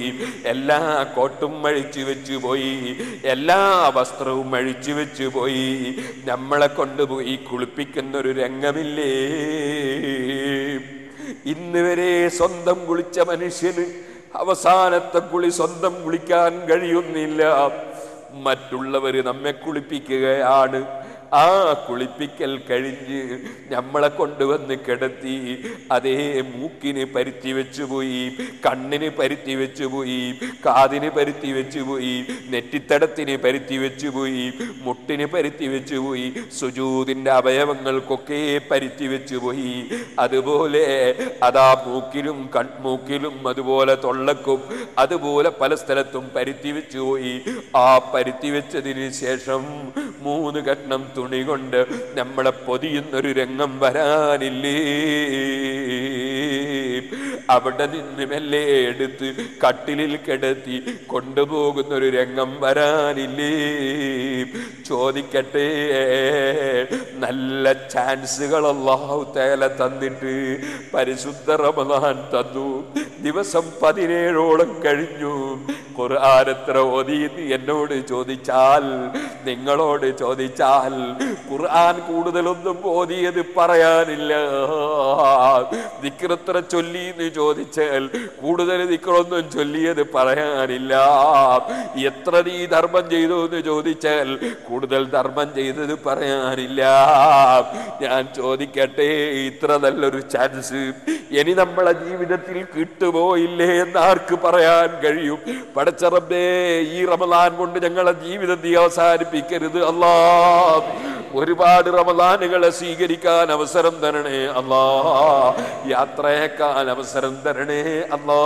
എല്ലാ കോട്ടും അഴിച്ചു വെച്ചുപോയി, എല്ലാ വസ്ത്രവും അഴിച്ചു വെച്ചുപോയി. നമ്മളെ കൊണ്ടുപോയി കുളിപ്പിക്കുന്നൊരു രംഗമില്ലേ? ഇന്ന് വരെ സ്വന്തം കുളിച്ച മനുഷ്യന് അവസാനത്തെ കുളി സ്വന്തം കുളിക്കാൻ കഴിയുന്നില്ല. മറ്റുള്ളവർ നമ്മെ കുളിപ്പിക്കുകയാണ്. ആ കുളിപ്പിക്കൽ കഴിഞ്ഞ് നമ്മളെ കൊണ്ടുവന്ന് കിടത്തി അതേ മൂക്കിന് പരുത്തി വെച്ചുപോയി, കണ്ണിന് പരുത്തി വെച്ചുപോയി, കാതിന് പരുത്തി വെച്ചുപോയി, നെറ്റിത്തടത്തിന് പരുത്തി വെച്ചുപോയി, മുട്ടിന് പരുത്തി വെച്ചുപോയി, സുജൂദിന്റെ അവയവങ്ങൾക്കൊക്കെ പരുത്തി വെച്ചുപോയി. അതുപോലെ അതാ മൂക്കിലും കൺമൂക്കിലും അതുപോലെ തൊള്ളക്കും അതുപോലെ പല സ്ഥലത്തും പരുത്തി വെച്ചുപോയി. ആ പരുത്തി വെച്ചതിന് ശേഷം 3 കഷ്ണം തുണി കൊണ്ട് നമ്മളെ പൊതിയുന്നൊരു രംഗം വരാനില്ലേ? അവിടെ നിന്ന് മെല്ലെ എടുത്ത് കട്ടിലിൽ കിടത്തി കൊണ്ടുപോകുന്നൊരു രംഗം വരാനില്ലേ? ചോദിക്കട്ടെ, നല്ല ചാൻസുകൾ അല്ലാഹു തആല തന്നിട്ട് പരിശുദ്ധ റമദാൻ തന്നു. ദിവസം 17ഓളം കഴിഞ്ഞു. ഖുർആൻ എത്ര ഓതി എന്നോട് ചോദിച്ചാൽ, നിങ്ങളോട് ചോദിച്ചാൽ ഖുർആൻ കൂടുതലൊന്നും ഓതിയത് പറയാനില്ല. ദിക്ർ എത്ര ചൊല്ലി എന്ന് ചോദിച്ചാൽ കൂടുതൽ ദിക്റൊന്നും ചൊല്ലിയത് പറയാനില്ല. എത്ര നീ ധർമ്മം ചെയ്തു എന്ന് ചോദിച്ചാൽ കൂടുതൽ ധർമ്മം ചെയ്തത് പറയാനില്ല. ഞാൻ ചോദിക്കട്ടെ, ഇത്ര നല്ലൊരു ചാൻസ് ഇനി നമ്മളെ ജീവിതത്തിൽ കിട്ടുപോയില്ലേ എന്നാർക്ക് പറയാൻ കഴിയും? പടച്ച റബ്ബേ, ഈ റമദാൻ കൊണ്ട് ഞങ്ങളെ ജീവിതം നീ അവസാനിപ്പിക്കരുത് അല്ലാ. ഒരുപാട് റമദാനുകളെ സ്വീകരിക്കാൻ അവസരം തരണേ അല്ലാ. യാത്രയേക്കാൻ അവസരം തരണേ അല്ലാ.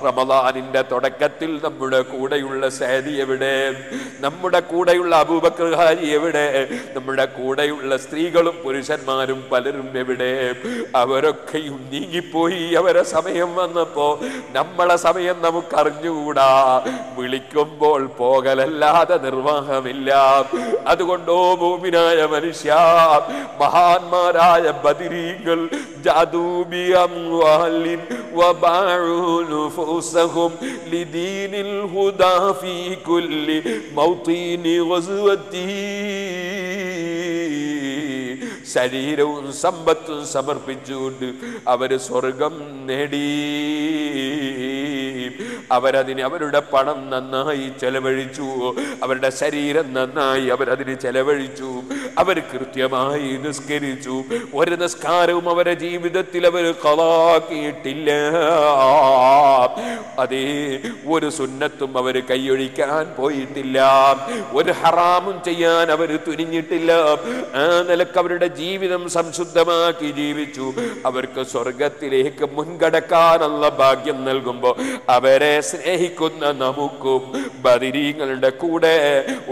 റമദാനിന്റെ തുടക്കത്തിൽ നമ്മുടെ കൂടെയുള്ള സഅദി എവിടെ? നമ്മുടെ കൂടെയുള്ള അബൂബക്കർ ഹാജി എവിടെ? നമ്മുടെ കൂടെയുള്ള സ്ത്രീകളും പുരുഷന്മാരും പലരും എവിടെ? അവരൊക്കെയും നീങ്ങിപ്പോയി. അവരെ സമയം വന്നപ്പോ നമ്മളെ സമയം നമുക്ക് അറിഞ്ഞുകൂടാ. വിളിക്കുമ്പോൾ പോകലല്ലാതെ നിർവാഹമില്ല. അതുകൊണ്ടോ മുഅ്മിനായ മനുഷ്യ, മഹാന്മാരായ ബദരീങ്ങൾ ജാദൂബി അംവാലിൻ വബാഉ നുഫൂസഹും ലിദീനിൽ ഹുദാ ഫീ കുല്ലി മൗതീനി ഗസ്വതി. ശരീരവും സമ്പത്തും സമർപ്പിച്ചുകൊണ്ട് അവര് സ്വർഗം നേടി. അവരതിന് അവരുടെ പണം നന്നായി ചെലവഴിച്ചു, അവരുടെ ശരീരം നന്നായി അവരതിന് ചെലവഴിച്ചു. അവർ കൃത്യമായി നിസ്കരിച്ചു. ഒരു നിസ്കാരവും അവരുടെ ജീവിതത്തിൽ അവർ ഖളാക്കിയിട്ടില്ല. അതേ, ഒരു സുന്നത്തും അവർ കൈയൊഴിക്കാൻ പോയിട്ടില്ല. ഒരു ഹറാമും ചെയ്യാൻ അവർ തുനിഞ്ഞിട്ടില്ല. ആ നിലക്ക് അവരുടെ ജീവിതം സംശുദ്ധമാക്കി ജീവിച്ചു. അവർക്ക് സ്വർഗത്തിലേക്ക് മുൻകടക്കാനുള്ള ഭാഗ്യം നൽകുമ്പോ അവരെ സ്നേഹിക്കുന്ന നമുക്കും ബദരീങ്ങളുടെ കൂടെ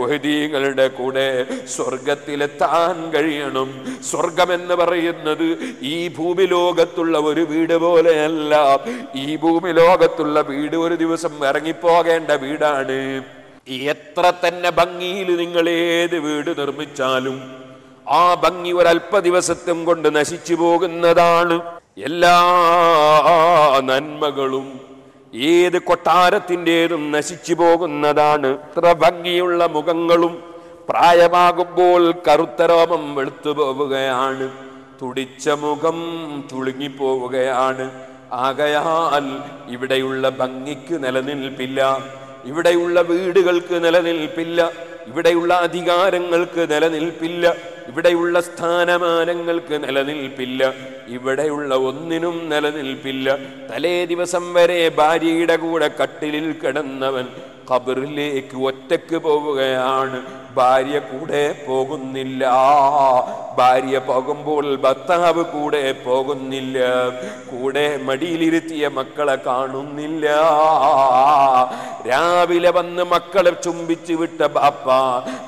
ഉഹദീങ്ങളുടെ കൂടെ സ്വർഗത്തിലെത്താൻ കഴിയണം. സ്വർഗമെന്ന് പറയുന്നത് ഈ ഭൂമി ലോകത്തുള്ള ഒരു വീട് പോലെയല്ല. ഈ ഭൂമി ലോകത്തുള്ള വീട് ഒരു ദിവസം ഇറങ്ങിപ്പോകേണ്ട വീടാണ്. എത്ര തന്നെ ഭംഗിയിൽ നിങ്ങൾ ഏത് വീട് നിർമ്മിച്ചാലും ആ ഭംഗി ഒരല്പ ദിവസത്തും കൊണ്ട് നശിച്ചു പോകുന്നതാണ്. എല്ലാ നന്മകളും ഏത് കൊട്ടാരത്തിൻ്റെതും നശിച്ചു പോകുന്നതാണ്. എത്ര ഭംഗിയുള്ള മുഖങ്ങളും പ്രായമാകുമ്പോൾ കറുത്ത രോമം വെളുത്തു പോവുകയാണ്. തുടിച്ച മുഖം ചുളുങ്ങിപ്പോവുകയാണ്. ആകയാൽ ഇവിടെയുള്ള ഭംഗിക്ക് നിലനിൽപ്പില്ല, ഇവിടെയുള്ള വീടുകൾക്ക് നിലനിൽപ്പില്ല, ഇവിടെയുള്ള അധികാരങ്ങൾക്ക് നിലനിൽപ്പില്ല, ഇവിടെയുള്ള സ്ഥാനമാനങ്ങൾക്ക് നിലനിൽപ്പില്ല, ഇവിടെയുള്ള ഒന്നിനും നിലനിൽപ്പില്ല. തലേ ദിവസം വരെ ഭാര്യയുടെ കൂടെ കട്ടിലിൽ കിടന്നവൻ ഖബറിലേക്ക് ഒറ്റക്ക് പോവുകയാണ്. ഭാര്യ കൂടെ പോകുന്നില്ല. ഭാര്യ പോകുമ്പോൾ ഭർത്താവ് കൂടെ പോകുന്നില്ല. കൂടെ മടിയിലിരുത്തിയ മക്കളെ കാണുന്നില്ല. രാവിലെ വന്ന് മക്കളെ ചുംബിച്ചു വിട്ട ബാപ്പ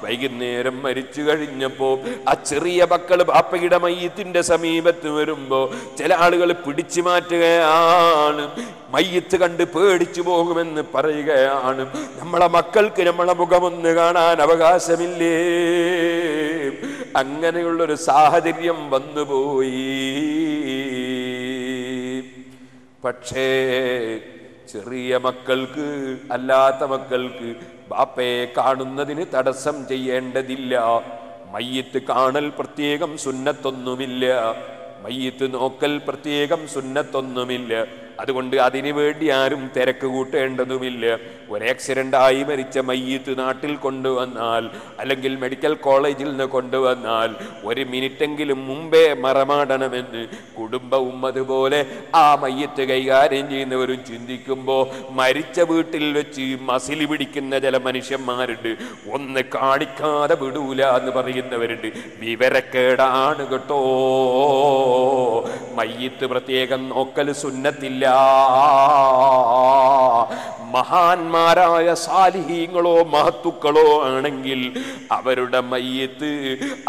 വൈകുന്നേരം മരിച്ചു കഴിഞ്ഞപ്പോ ആ ചെറിയ മക്കൾ ബാപ്പയുടെ മയ്യത്തിന്റെ സമീപത്ത് വരുമ്പോ ചില ആളുകൾ പിടിച്ചു മാറ്റുകയാണ്. മയ്യത്ത് കണ്ട് പേടിച്ചു പോകുമെന്ന് പറയുകയാണ്. നമ്മളെ മക്കൾക്ക് നമ്മളെ മുഖമൊന്ന് കാണാൻ അവകാശമില്ലേ? അങ്ങനെയുള്ളൊരു സാഹചര്യം വന്നുപോയി. പക്ഷേ ചെറിയ മക്കൾക്ക്, അല്ലാത്ത മക്കൾക്ക് ബാപ്പയെ കാണുന്നതിന് തടസ്സം ചെയ്യേണ്ടതില്ല. മയ്യത്ത് കാണൽ പ്രത്യേകം സുന്നത്തൊന്നുമില്ല. മയ്യിത്ത് നോക്കൽ പ്രത്യേകം സുന്നത്തൊന്നുമില്ല. അതുകൊണ്ട് അതിനു വേണ്ടി ആരും തിരക്ക് കൂട്ടേണ്ടതുമില്ല. ഒരു ആക്സിഡൻ്റായി മരിച്ച മയ്യിത്ത് നാട്ടിൽ കൊണ്ടുവന്നാൽ അല്ലെങ്കിൽ മെഡിക്കൽ കോളേജിൽ നിന്ന് കൊണ്ടുവന്നാൽ 1 മിനിറ്റെങ്കിലും മുമ്പേ മറമാടണമെന്ന് കുടുംബവും അതുപോലെ ആ മയ്യിത്ത് കൈകാര്യം ചെയ്യുന്നവരും ചിന്തിക്കുമ്പോൾ മരിച്ച വീട്ടിൽ വെച്ച് മസിലി പിടിക്കുന്ന ചില മനുഷ്യന്മാരുണ്ട്. ഒന്ന് കാണിക്കാതെ വിടൂല എന്ന് പറയുന്നവരുണ്ട്. വിവരക്കേടാണ് കേട്ടോ. മയ്യിത്ത് പ്രത്യേകം നോക്കൽ സുന്നത്തില്ല. മഹാന്മാരായ സാലിഹീങ്ങളോ മഹത്തുക്കളോ ആണെങ്കിൽ അവരുടെ മയ്യിത്ത്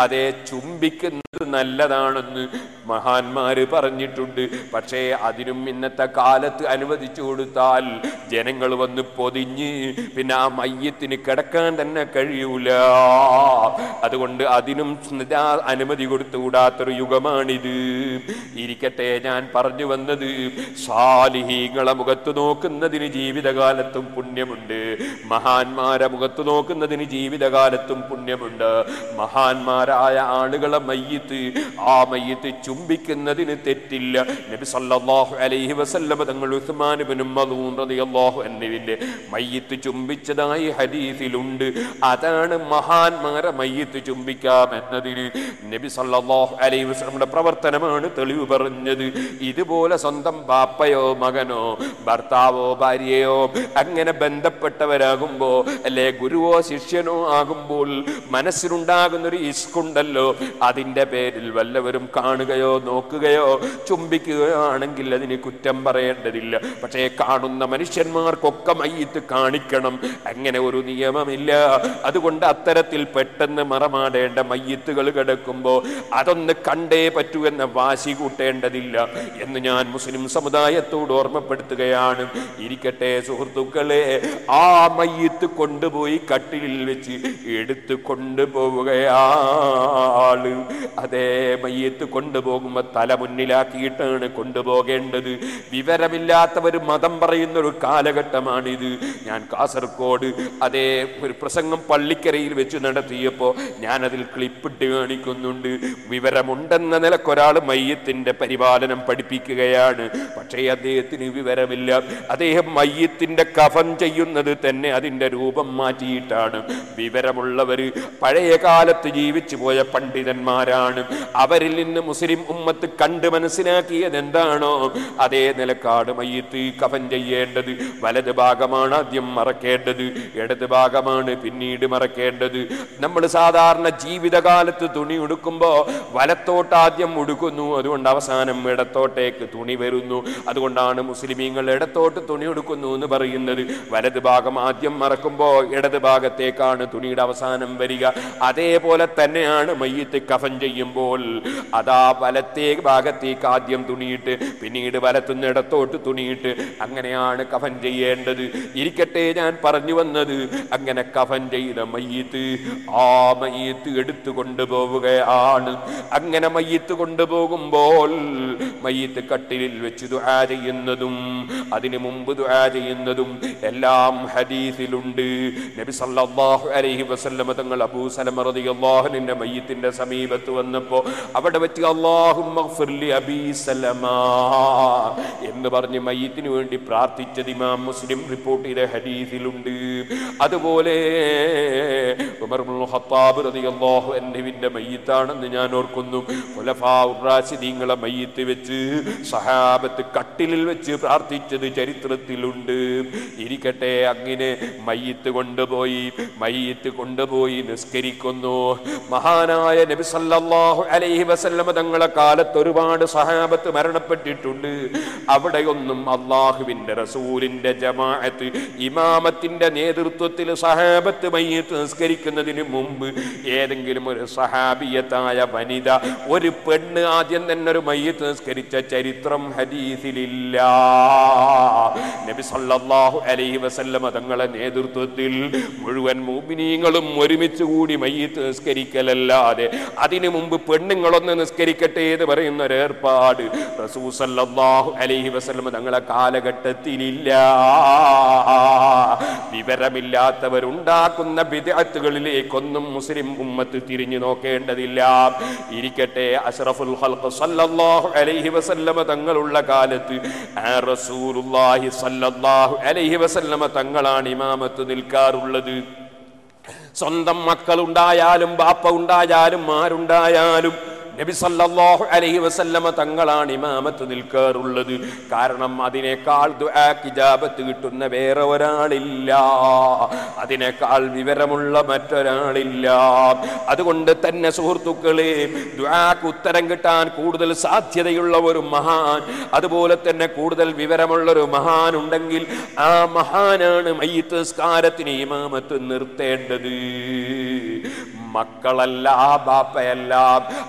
അതേ ചുംബിക്കുന്നത് നല്ലതാണെന്ന് മഹാന്മാര് പറഞ്ഞിട്ടുണ്ട്. പക്ഷേ അതിനും ഇന്നത്തെ കാലത്ത് അനുവദിച്ചു കൊടുത്താൽ ജനങ്ങൾ വന്ന് പൊതിഞ്ഞ് പിന്നെ ആ മയ്യത്തിന് കിടക്കാൻ തന്നെ കഴിയൂല. അതുകൊണ്ട് അതിനും അനുമതി കൊടുത്തുകൂടാത്തൊരു യുഗമാണിത്. ഇരിക്കട്ടെ, ഞാൻ പറഞ്ഞു വന്നത് സാലിഹീങ്ങളെ മുഖത്ത് നോക്കുന്നതിന് ജീവിതകാലത്തും പുണ്യമുണ്ട്. മഹാന്മാരെ മുഖത്ത് നോക്കുന്നതിന് ജീവിതകാലത്തും പുണ്യമുണ്ട്. മഹാന്മാരായ ആളുകളെ മയ്യിത്ത് ആ മയ്യിത്ത് ചുംബിക്കുന്നതിന് തെറ്റില്ല. നബി സല്ലല്ലാഹു അലൈഹി വസല്ലം തങ്ങൾ ഉസ്മാൻ ഇബ്നു മദ്ഊൻ റളിയല്ലാഹു അൻഹുവിന്റെ മയ്യിത്ത് ചുംബിച്ചതായി ഹദീസിലുണ്ട്. അതാണ് മഹാന്മാരെ മയ്യിത്ത് ചുംബിക്കാം എന്നതിന് നബി സല്ലല്ലാഹു അലൈഹി വസല്ലമയുടെ പ്രവർത്തനമാണ് തെളിവ് പറഞ്ഞത്. ഇതുപോലെ സ്വന്തം ബാപ്പയോ മകനോ ഭർത്താവോ ഭാര്യയോ അങ്ങനെ ബന്ധപ്പെട്ടവരാകുമ്പോ അല്ലെ ഗുരുവോ ശിഷ്യനോ ആകുമ്പോൾ മനസ്സിലുണ്ടാകുന്നൊരു ഇഷ്കുണ്ടല്ലോ, അതിൻ്റെ പേരിൽ വല്ലവരും കാണുകയോ നോക്കുകയോ ചുംബിക്കുകയോ ആണെങ്കിൽ അതിന് കുറ്റം പറയേണ്ടതില്ല. പക്ഷേ കാണുന്ന മനുഷ്യന്മാർക്കൊക്കെ മയ്യിത്ത് കാണിക്കണം, അങ്ങനെ ഒരു നിയമമില്ല. അതുകൊണ്ട് അത്തരത്തിൽ പെട്ടെന്ന് മറമാടേണ്ട മയ്യിത്തുകൾ കിടക്കുമ്പോൾ അതൊന്ന് കണ്ടേ പറ്റൂ എന്ന വാശി കൂട്ടേണ്ടതില്ല എന്ന് ഞാൻ മുസ്ലിം സമുദായത്തോട് ഓർമ്മപ്പെടുത്തുകയാണ്. ഇരിക്കട്ടെ സുഹൃത്തുക്കളെ, ആ മയ്യിത്ത് കൊണ്ടുപോയി കട്ടിലിൽ വെച്ച് എടുത്തു കൊണ്ടുപോവുകയാണ്. അതേ മയ്യിത്ത് കൊണ്ടുപോകുമ്പോൾ തല മുന്നിലാക്കിയിട്ടാണ് കൊണ്ടുപോകേണ്ടത്. വിവരമില്ലാത്തവർ മതം പറയുന്ന ഒരു കാലഘട്ടമാണിത്. ഞാൻ കാസർഗോഡ് അതേ ഒരു പ്രസംഗം പള്ളിക്കരയിൽ വെച്ച് നടത്തിയപ്പോൾ ഞാനതിൽ ക്ലിപ്പിട്ട് കാണിക്കുന്നുണ്ട്. വിവരമുണ്ടെന്ന നിലക്കൊരാൾ മയ്യിത്തിന്റെ പരിപാലനം പഠിപ്പിക്കുകയാണ്. പക്ഷേ അദ്ദേഹത്തിന് വിവരമില്ല. അദ്ദേഹം മയ്യിത്തിന്റെ കഫൻ ചെയ്യുന്നത് തന്നെ അതിൻ്റെ രൂപം മാറ്റിയിട്ടാണ്. വിവരമുള്ളവര് പഴയ കാലത്ത് ജീവിച്ചു പോയ പണ്ഡിതന്മാരാണ്. അവരിൽ നിന്ന് മുസ്ലിം ഉമ്മത്ത് കണ്ട് മനസ്സിലാക്കിയത് എന്താണോ അതേ നിലക്കാട് മയ്യിത്ത് കഫൻ ചെയ്യേണ്ടത്. വലത് ഭാഗമാണ് ആദ്യം മറക്കേണ്ടത്, ഇടത് ഭാഗമാണ് പിന്നീട് മറക്കേണ്ടത്. നമ്മൾ സാധാരണ ജീവിതകാലത്ത് തുണി ഉടുക്കുമ്പോ വലത്തോട്ട് ആദ്യം ഉടുക്കുന്നു, അതുകൊണ്ട് അവസാനം ഇടത്തോട്ടേക്ക് തുണി വരുന്നു. അതുകൊണ്ടാണ് മുസ്ലിമീങ്ങൾ ഇടത്തോട്ട് തുണി ഉടുക്കുന്നു എന്ന് പറയുന്നത്. വലത് ഭാഗം ആദ്യം മറക്കുമ്പോ ഇടത് ഭാഗത്തേക്കാണ് തുണിയുടെ അവസാനം വരിക. അതേപോലെ തന്നെയാണ് മയ്യിത്ത് കഫൻ ചെയ്യുമ്പോൾ അതാ വലത്തേ ഭാഗത്തേക്ക് ആദ്യം തുണിയിട്ട് പിന്നീട് വലത്തുനിന്ന് ഇടത്തോട്ട് തുണിയിട്ട് അങ്ങനെയാണ് കഫൻ ചെയ്യേണ്ടത്. ഇരിക്കട്ടെ, ഞാൻ പറഞ്ഞു വന്നത് അങ്ങനെ കഫൻ ചെയ്ത മയ്യിത്ത് ആ മയ്യിത്ത് എടുത്തു കൊണ്ടുപോവുകയാണ്. അങ്ങനെ മയ്യിത്ത് കൊണ്ടുപോകുമ്പോൾ മയ്യിത്ത് കട്ടിലിൽ വെച്ച് ദുആ ചെയ്യുന്നതും അതിനു മുമ്പ് ദുആ ചെയ്യുന്നതും എല്ലാം ഹദീസിലുണ്ട്. നബി സല്ലല്ലാഹു അലൈഹി വസല്ലം തങ്ങൾ അബൂ സലമ റളിയല്ലാഹു അൻഹുവിന്റെ മയ്യിത്തിന്റെ സമീപത്ത് വന്നപ്പോൾ അവിടെ വെച്ച് അല്ലാഹുമ്മ ഗ്ഫിർ ലി അബീ സലമ എന്ന് പറഞ്ഞ് മയ്യിത്തിന് വേണ്ടി പ്രാർത്ഥിച്ചത് ഇമാം മുസ്ലിം റിപ്പോർട്ട് ചെയ്ത ഹദീസിലുണ്ട്. അതുപോലെ ഉമർ ഇബ്നുൽ ഖത്താബ് റളിയല്ലാഹു അൻഹുവിന്റെ മയ്യിത്താണെന്ന് ഞാൻ ഓർക്കുന്നു. ഖുലഫാഉർ റാഷിദീങ്ങളെ മയ്യിത്ത് വെച്ച് സഹാബത്ത് കട്ടിലിൽ വെച്ച് പ്രാർത്ഥിച്ചത് ചരിത്രത്തിലുണ്ട്. ഇരിക്കട്ടെ, അങ്ങനെ മയ്യിത്ത് കൊണ്ടുപോയി നിസ്കരിക്കുന്നു. മഹാനായ നബി സല്ലല്ലാഹു അലൈഹി വസല്ലം തങ്ങളെ കാലത്ത് ഒരുപാട് സഹാബത്ത് മരണപ്പെട്ടിട്ടുണ്ട്. അവിടെയൊന്നും അള്ളാഹുവിന്റെ റസൂലിന്റെ ജമാഅത്ത് ഇമാമത്തിന്റെ നേതൃത്വത്തിൽ സഹാബത്ത് മയ്യിത്ത് നിസ്കരിക്കുന്നതിന് മുമ്പ് ഏതെങ്കിലും ഒരു സഹാബിയത്തായ വനിത, ഒരു പെണ്ണ് ആദ്യം തന്നെ ഒരു മയ്യിത്ത് നിസ്കരിച്ച ചരിത്രം ഹദീസിലില്ല. നബി നബി സല്ലല്ലാഹു അലൈഹി വസല്ലമ തങ്ങളുടെ നേതൃത്വത്തിൽ മുഴുവൻ മുഅ്മിനീങ്ങളും ഒരുമിച്ച് കൂടി മയ്യിത്ത് നിസ്കരിക്കലല്ലാതെ അതിനു മുമ്പ് പെണ്ണുങ്ങളൊന്ന് നിസ്കരിക്കട്ടെ എന്ന് പറയുന്ന ഒരു ഏർപ്പാട് റസൂൽ സല്ലല്ലാഹു അലൈഹി വസല്ലമ തങ്ങളുടെ കാലഘട്ടത്തിലില്ല. വിവരമില്ലാത്തവരുണ്ടാക്കുന്ന ബിദ്അത്തുകളിലേക്കൊന്നും മുസ്ലിം ഉമ്മത്ത് തിരിഞ്ഞു നോക്കേണ്ടതില്ല. ഇരിക്കട്ടെ, അഷ്റഫുൽ ഖൽഖ് സല്ലല്ലാഹു അലൈഹി വസല്ലമ തങ്ങളുള്ള കാലത്ത് റസൂലുള്ളാഹി സല്ലല്ലാഹു അലൈഹി വസല്ലമ തങ്ങളാണ് ഇമാമത്ത് നിൽക്കാറുള്ളത്. സ്വന്തം മക്കളുണ്ടായാലും ബാപ്പ ഉണ്ടായാലും ആരുണ്ടായാലും നബി സല്ലല്ലാഹു അലൈഹി വസല്ലമ തങ്ങളാണ് ഇമാമത്ത് നിൽക്കാറുള്ളത്. കാരണം അതിനേക്കാൾ ദുആക്ക് ഇജാബത്ത് കിട്ടുന്ന വേറെ ഒരാളില്ല, അതിനേക്കാൾ വിവരമുള്ള മറ്റൊരാളില്ല. അതുകൊണ്ട് തന്നെ സുഹൃത്തുക്കളെ, ദുആക്ക് ഉത്തരം കിട്ടാൻ കൂടുതൽ സാധ്യതയുള്ള ഒരു മഹാൻ, അതുപോലെ തന്നെ കൂടുതൽ വിവരമുള്ളൊരു മഹാൻ ഉണ്ടെങ്കിൽ ആ മഹാനാണ് മയ്യിത്ത് നിസ്കാരത്തിന് ഇമാമത്ത് നിർത്തേണ്ടത്. മക്കളല്ല, ബാപ്പയല്ല.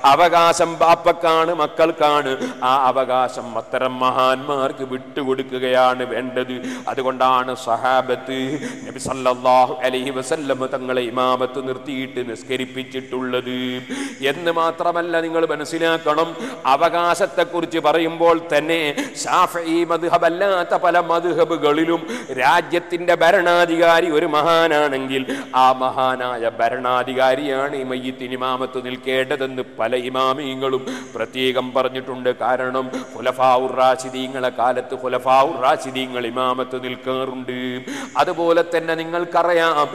അവകാശം ബാപ്പക്കാണ്, മക്കൾക്കാണ്. ആ അവകാശം അത്തരം മഹാന്മാർക്ക് വിട്ടുകൊടുക്കുകയാണ് വേണ്ടത്. അതുകൊണ്ടാണ് സഹാബത്ത് നബി സല്ലല്ലാഹു അലൈഹി വസല്ലം തങ്ങളെ ഇമാമത്ത് നിർത്തിയിട്ട് നിസ്കരിപ്പിച്ചിട്ടുള്ളത്. എന്ന് മാത്രമല്ല, നിങ്ങൾ മനസ്സിലാക്കണം, അവകാശത്തെക്കുറിച്ച് പറയുമ്പോൾ തന്നെ ശാഫിഈ മദ്ഹബ് അല്ലാത്ത പല മദ്ഹബുകളിലും രാജ്യത്തിന്റെ ഭരണാധികാരി ഒരു മഹാനാണെങ്കിൽ ആ മഹാനായ ഭരണാധികാരിയാണ് ഈ മയ്യിത്തിന് ഇമാമത്ത് നിൽക്കേണ്ടതെന്ന് പല ഇമാമിങ്ങളും പ്രത്യേകം പറഞ്ഞിട്ടുണ്ട്. കാരണം ഖുലഫാഉർ റാഷിദീങ്ങളെ കാലത്ത് ഖുലഫാഉർ റാഷിദീങ്ങൾ ഇമാമത്ത് നിൽക്കാറുണ്ട്. അതുപോലെ തന്നെ നിങ്ങൾക്കറിയാം,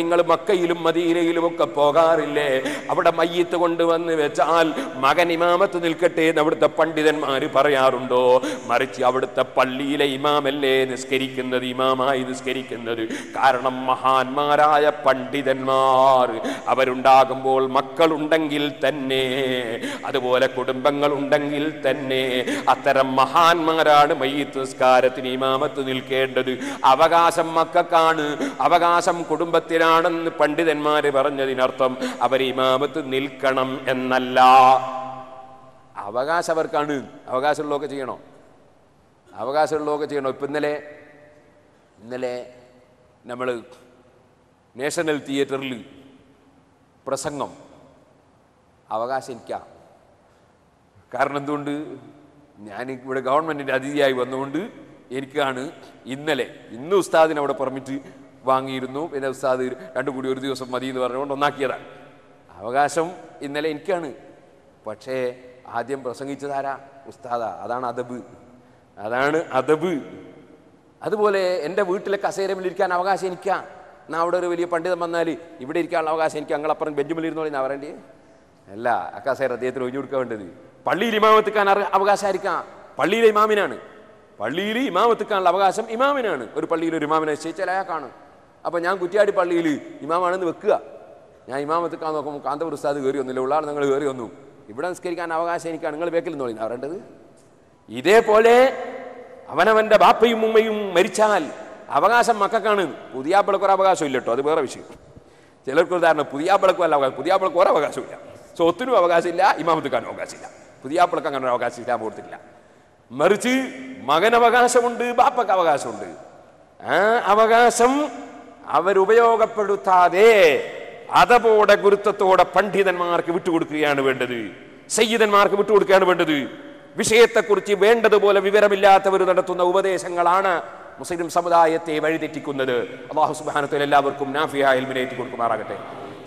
നിങ്ങൾ മക്കയിലും മദീനയിലും ഒക്കെ പോകാറില്ലേ? അവിടെ മയ്യിത്ത് കൊണ്ടുവന്ന് വെച്ചാൽ മകൻ ഇമാമത്ത് നിൽക്കട്ടെ എന്ന് അവിടുത്തെ പണ്ഡിതന്മാർ പറയാറുണ്ടോ? മറിച്ച് അവിടുത്തെ പള്ളിയിലെ ഇമാമല്ലേ നിസ്കരിക്കുന്നത്, ഇമാമായി നിസ്കരിക്കുന്നത്. കാരണം മഹാന്മാരായ പണ്ഡിതന്മാർ അവരുണ്ടാകുമ്പോൾ മക്കളുണ്ടെങ്കിൽ തന്നെ, അതുപോലെ കുടുംബങ്ങൾ ഉണ്ടെങ്കിൽ തന്നെ അത്തരം മഹാന്മാരാണ് മയ്യിത്ത് നിസ്കാരത്തിന് ഇമാമത്ത് നിൽക്കേണ്ടത്. അവകാശം മക്കൾക്കാണ്, അവകാശം കുടുംബത്തിനാണെന്ന് പണ്ഡിതന്മാര് പറഞ്ഞതിനർത്ഥം അവർ ഇമാമത്ത് നിൽക്കണം എന്നല്ല. അവകാശം അവർക്കാണ്, അവകാശമുള്ളതൊക്കെ ചെയ്യണോ? അവകാശമുള്ളതൊക്കെ ചെയ്യണോ? ഇപ്പം ഇന്നലെ നമ്മൾ നാഷണൽ തിയേറ്ററിൽ പ്രസംഗം അവകാശം എനിക്കാം. കാരണം എന്തുകൊണ്ട്? ഞാൻ ഇവിടെ ഗവൺമെൻറ്റിൻ്റെ അതിഥിയായി വന്നുകൊണ്ട് എനിക്കാണ് ഇന്ന് ഉസ്താദിന് അവിടെ പെർമിറ്റ് വാങ്ങിയിരുന്നു. പിന്നെ ഉസ്താദ് രണ്ടും കൂടി ഒരു ദിവസം മതി എന്ന് പറഞ്ഞുകൊണ്ട് ഒന്നാക്കിയതാണ്. അവകാശം ഇന്നലെ എനിക്കാണ്. പക്ഷേ ആദ്യം പ്രസംഗിച്ചതാരാ? ഉസ്താദാ. അതാണ് അദബ്, അതാണ് അദബ്. അതുപോലെ എൻ്റെ വീട്ടിലെ കസേരമിലിരിക്കാൻ അവകാശം എനിക്കാ. എന്നാൽ അവിടെ ഒരു വലിയ പണ്ഡിതൻ വന്നാൽ ഇവിടെ ഇരിക്കാനുള്ള അവകാശം എനിക്ക് അങ്ങളപ്പുറം ബെഞ്ചുമിലിരുന്നോളി എന്നാ പറയേണ്ടി? അല്ല, ആ കസേര അദ്ദേഹത്തിന് ഒഴിഞ്ഞു കൊടുക്കാൻ വേണ്ടത്. പള്ളിയിൽ ഇമാമത്തിക്കാൻ അവകാശമായിരിക്കാം, പള്ളിയിലെ ഇമാമിനാണ്. പള്ളിയിൽ ഇമാമത്തിക്കാനുള്ള അവകാശം ഇമാമിനാണ്. ഒരു പള്ളിയിൽ ഒരു ഇമാമിനെ നിശ്ചയിച്ചാൽ അയാൾക്കാണ്. അപ്പോൾ ഞാൻ കുറ്റ്യാടി പള്ളിയിൽ ഇമാമാണെന്ന് വെക്കുക. ഞാൻ ഇമാമത്തിക്കാൻ നോക്കുമ്പോൾ കാന്തപുര ഉസ്താദ് കയറി ഒന്നുമില്ല, ഉള്ളാൾ നിങ്ങൾ കയറി വന്നു. ഇവിടെ നിസ്കരിക്കാൻ അവകാശം എനിക്കാണ്, നിങ്ങൾ ബേക്കിൽ നിന്നോളി എന്നാ പറയേണ്ടത്. ഇതേപോലെ അവനവൻ്റെ ബാപ്പയും ഉമ്മയും മരിച്ചാൽ അവകാശം മക്കൾക്കാണ്. പുതിയാപ്പിളക്ക് ഒരു അവകാശം ഇല്ല കേട്ടോ, അത് വേറെ വിഷയം. ചിലർക്ക് ഉദാഹരണം, പുതിയാപ്പിളക്കും അല്ല അവകാശം, പുതിയാപ്പിളക്ക് ഒരു അവകാശമില്ല. സ്വത്തിനും അവകാശമില്ല, ഇമാമത്തിക്കാനും അവകാശമില്ല. പുതിയാപ്പിളക്ക് അങ്ങനെ ഒരു അവകാശം ഇല്ലാൻ കൊടുത്തില്ല. മറിച്ച് മകൻ അവകാശമുണ്ട്, ബാപ്പക്ക് അവകാശമുണ്ട്. ആ അവകാശം അവരുപയോഗപ്പെടുത്താതെ അതപോടെ ഗുരുത്വത്തോടെ പണ്ഡിതന്മാർക്ക് വിട്ടുകൊടുക്കുകയാണ് വേണ്ടത്, സയ്യിദന്മാർക്ക് വിട്ടുകൊടുക്കുകയാണ് വേണ്ടത്. വിഷയത്തെക്കുറിച്ച് വേണ്ടതുപോലെ വിവരമില്ലാത്തവർ നടത്തുന്ന ഉപദേശങ്ങളാണ് മുസ്ലിം സമുദായത്തെ വഴിതെറ്റിക്കുന്നത്. അല്ലാഹു സുബ്ഹാനഹു വ തആല എല്ലാവർക്കും നാഫിയായ ഇൽമിനെ ഏറ്റി കൊടുക്കുമാറാകട്ടെ.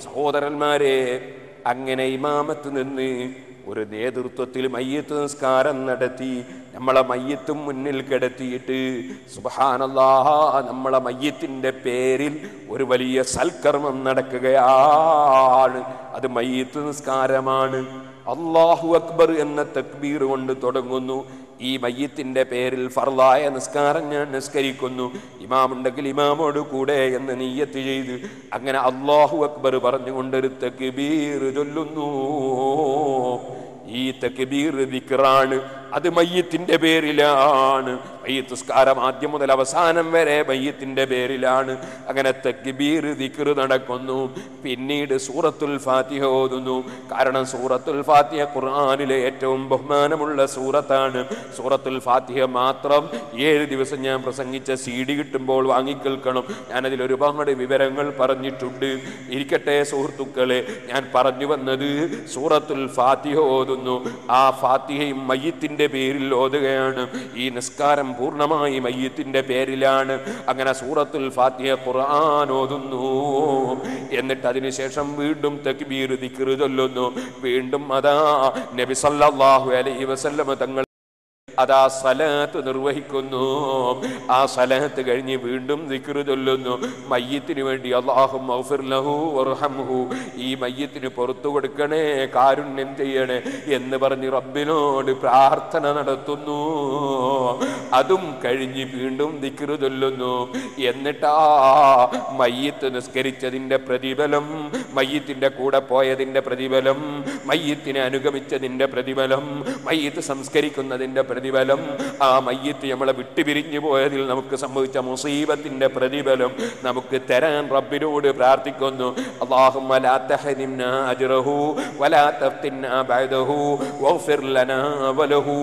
സഹോദരന്മാരെ, അങ്ങനെ ഇമാമത്ത് നിന്ന് ഒരു നേതൃത്വത്തിൽ മയ്യിത്ത് നിസ്കാരം നടത്തി നമ്മളെ മയ്യിത്തും മുന്നിൽ കിടത്തിയിട്ട് സുബ്ഹാനല്ലാഹ്, നമ്മളെ മയ്യിത്തിന്റെ പേരിൽ ഒരു വലിയ സൽക്കർമ്മം നടക്കുകയാണ്. അത് മയ്യിത്ത് നിസ്കാരമാണ്. അല്ലാഹു അക്ബർ എന്ന തക്ബീർ കൊണ്ട് തുടങ്ങുന്നു. ഈ മയ്യിത്തിന്റെ പേരിൽ ഫർളായ നിസ്കാരം ഞാൻ നിസ്കരിക്കുന്നു, ഇമാമുണ്ടെങ്കിൽ ഇമാമോട് കൂടെ എന്ന് നിയ്യത്ത് ചെയ്ത് അങ്ങനെ അല്ലാഹു അക്ബർ പറഞ്ഞുകൊണ്ടൊരു തക്ബീർ ചൊല്ലുന്നു. ഈ തക്ബീർ ദിക്റാണ്, അത് മയ്യിത്തിന്റെ പേരിലാണ്. മയ്യിത്ത് നിസ്കാരം ആദ്യം മുതൽ അവസാനം വരെ മയ്യിത്തിന്റെ പേരിലാണ്. അങ്ങനെ തക്ബീർ ദിക്ർ നടക്കുന്നു. പിന്നീട് സൂറത്തുൽ ഫാത്തിഹ ഓതുന്നു. കാരണം സൂറത്തുൽ ഫാത്തിഹ ഖുർആനിലെ ഏറ്റവും ബഹുമാനമുള്ള സൂറത്താണ്. സൂറത്തുൽ ഫാത്തിഹ മാത്രം 7 ദിവസം ഞാൻ പ്രസംഗിച്ച CD കിട്ടുമ്പോൾ വാങ്ങിക്കേൾക്കണം. ഞാനതിൽ ഒരുപാട് വിവരങ്ങൾ പറഞ്ഞിട്ടുണ്ട്. ഇരിക്കട്ടെ സുഹൃത്തുക്കളെ, ഞാൻ പറഞ്ഞു വന്നത് സൂറത്തുൽ ഫാത്തിഹ ഓതുന്നു. ആ ഫാത്തിഹയും മയ്യിത്തിന്റെ പേരിൽ ഓതുകയാണ്. ഈ നിസ്കാരം പൂർണ്ണമായി മയ്യിത്തിന്റെ പേരിലാണ്. അങ്ങനെ സൂറത്തുൽ ഫാത്തിഹ ഖുർആൻ ഓതുന്നു. എന്നിട്ട് അതിനുശേഷം വീണ്ടും തക്ബീർ ദിക്ർ ചൊല്ലുന്നു. വീണ്ടും അതാ നബി സല്ലല്ലാഹു അലൈഹി വസല്ലം തങ്ങൾ അതാ സലാത്ത് നിർവഹിക്കുന്നു. ആ സലാത്ത് കഴിഞ്ഞ് വീണ്ടും ദിക്ർ ചൊല്ലുന്നു. മയ്യിത്തിന് വേണ്ടി അല്ലാഹുമ്മ ഗ്ഫിർ ലഹു വർഹംഹു, ഈ മയ്യിത്തിന് പുറത്തു കൊടുക്കണേ, കാരുണ്യം ചെയ്യണേ എന്ന് പറഞ്ഞ് റബ്ബിനോട് പ്രാർത്ഥന നടത്തുന്നു. അതും കഴിഞ്ഞ് വീണ്ടും ദിക്ർ ചൊല്ലുന്നു. എന്നിട്ടാ മയ്യിത്ത് നിസ്കരിച്ചതിന്റെ പ്രതിഫലം, മയ്യിത്തിന്റെ കൂടെ പോയതിന്റെ പ്രതിഫലം, മയ്യിത്തിനെ അനുഗമിച്ചതിന്റെ പ്രതിഫലം, മയ്യിത്ത് സംസ്കരിക്കുന്നതിന്റെ പ്രതിഫലം, ആ മയ്യിത്ത് നമ്മളെ വിട്ടുപിരിഞ്ഞു പോയതിൽ നമുക്ക് സംഭവിച്ച മുസീബത്തിന്റെ പ്രതിഫലം നമുക്ക് തരാൻ റബ്ബിനോട് പ്രാർത്ഥിക്കുന്നു. അല്ലാഹുമ്മ ലാ തഹരിംനാ അജ്റഹു വലാ തഫ്തിന്നാ ബഅദഹു വഗ്ഫിർ ലനാ വലഹു,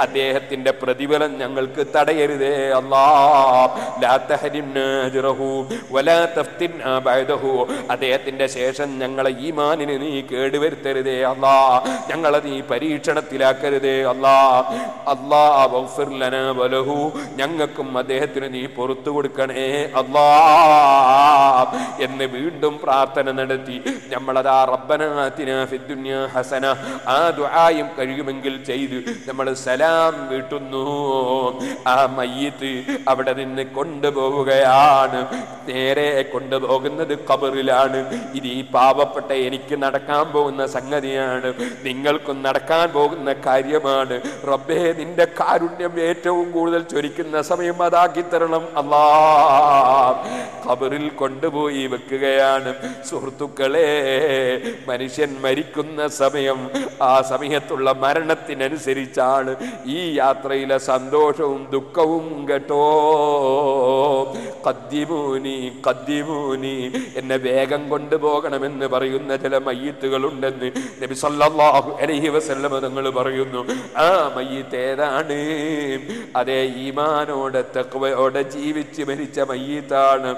അദ്ദേഹത്തിന്റെ പ്രതിഫലം ഞങ്ങൾക്ക് തടയരുതേ അല്ലാഹ്. ലാ തഹരിംനാ അജ്റഹു വലാ തഫ്തിന്നാ ബഅദഹു, അദ്ദേഹത്തിന്റെ ശേഷം ഞങ്ങളെ ഈമാനിനെ നീ കേടുവരുത്തരുതേ അല്ലാഹ്, ഞങ്ങളെ നീ പരീക്ഷണത്തിലാക്കരുതേ അല്ലാഹ്. അല്ലാഹ് വഗ്ഫിർ ലനാ വലഹു, ഞങ്ങൾക്കും അദ്ദേഹത്തിന് നീ പുറത്തു കൊടുക്കണേ അല്ലാഹ് എന്ന് വീണ്ടും പ്രാർത്ഥന നടത്തി. നമ്മളതാ റബ്ബനാ ആതിനാ ഫിദ്ദുനിയാ ഹസന, ആ ദുആയും കഴിയുമെങ്കിൽ ചെയ്ത് നമ്മൾ സലാം വീട്ടുന്നു. ആ മയ്യിത്ത് അവിടെ നിന്ന് കൊണ്ടുപോവുകയാണ്. നേരെ കൊണ്ടുപോകുന്നത് ഖബറിലാണ്. ഇത് ഈ പാവപ്പെട്ട എനിക്ക് നടക്കാൻ പോകുന്ന സംഗതിയാണ്, നിങ്ങൾക്കും നടക്കാൻ പോകുന്ന കാര്യമാണ്. റബ്ബേ, നിന്റെ കാരുണ്യം ഏറ്റവും കൂടുതൽ ചൊരിക്കുന്ന സമയം അതാക്കി തരണം അല്ലാഹ്. ഖബറിൽ കൊണ്ടുപോയി വെക്കുകയാണ്. സുഹൃത്തുക്കളെ, മനുഷ്യൻ മരിക്കുന്ന സമയം, ആ സമയത്തുള്ള മരണത്തിനനുസരിച്ചാണ് ഈ യാത്രയിലെ സന്തോഷവും ദുഃഖവും കേട്ടോ. ഖദ്ദിമൂനി ഖദ്ദിമൂനി, എന്നെ വേഗം കൊണ്ടുപോകണമെന്ന് പറയുന്ന ചില മയ്യിത്തുകളുണ്ടെന്ന് നബി സല്ലല്ലാഹു അലൈഹി വസല്ലം തങ്ങൾ പറയുന്നു. ആ മയ്യിത്ത് ഏതാണ്? അതേ ഈമാനോടെ തഖ്വയോടെ ജീവിച്ച് മരിച്ച മയ്യിത്താണ്.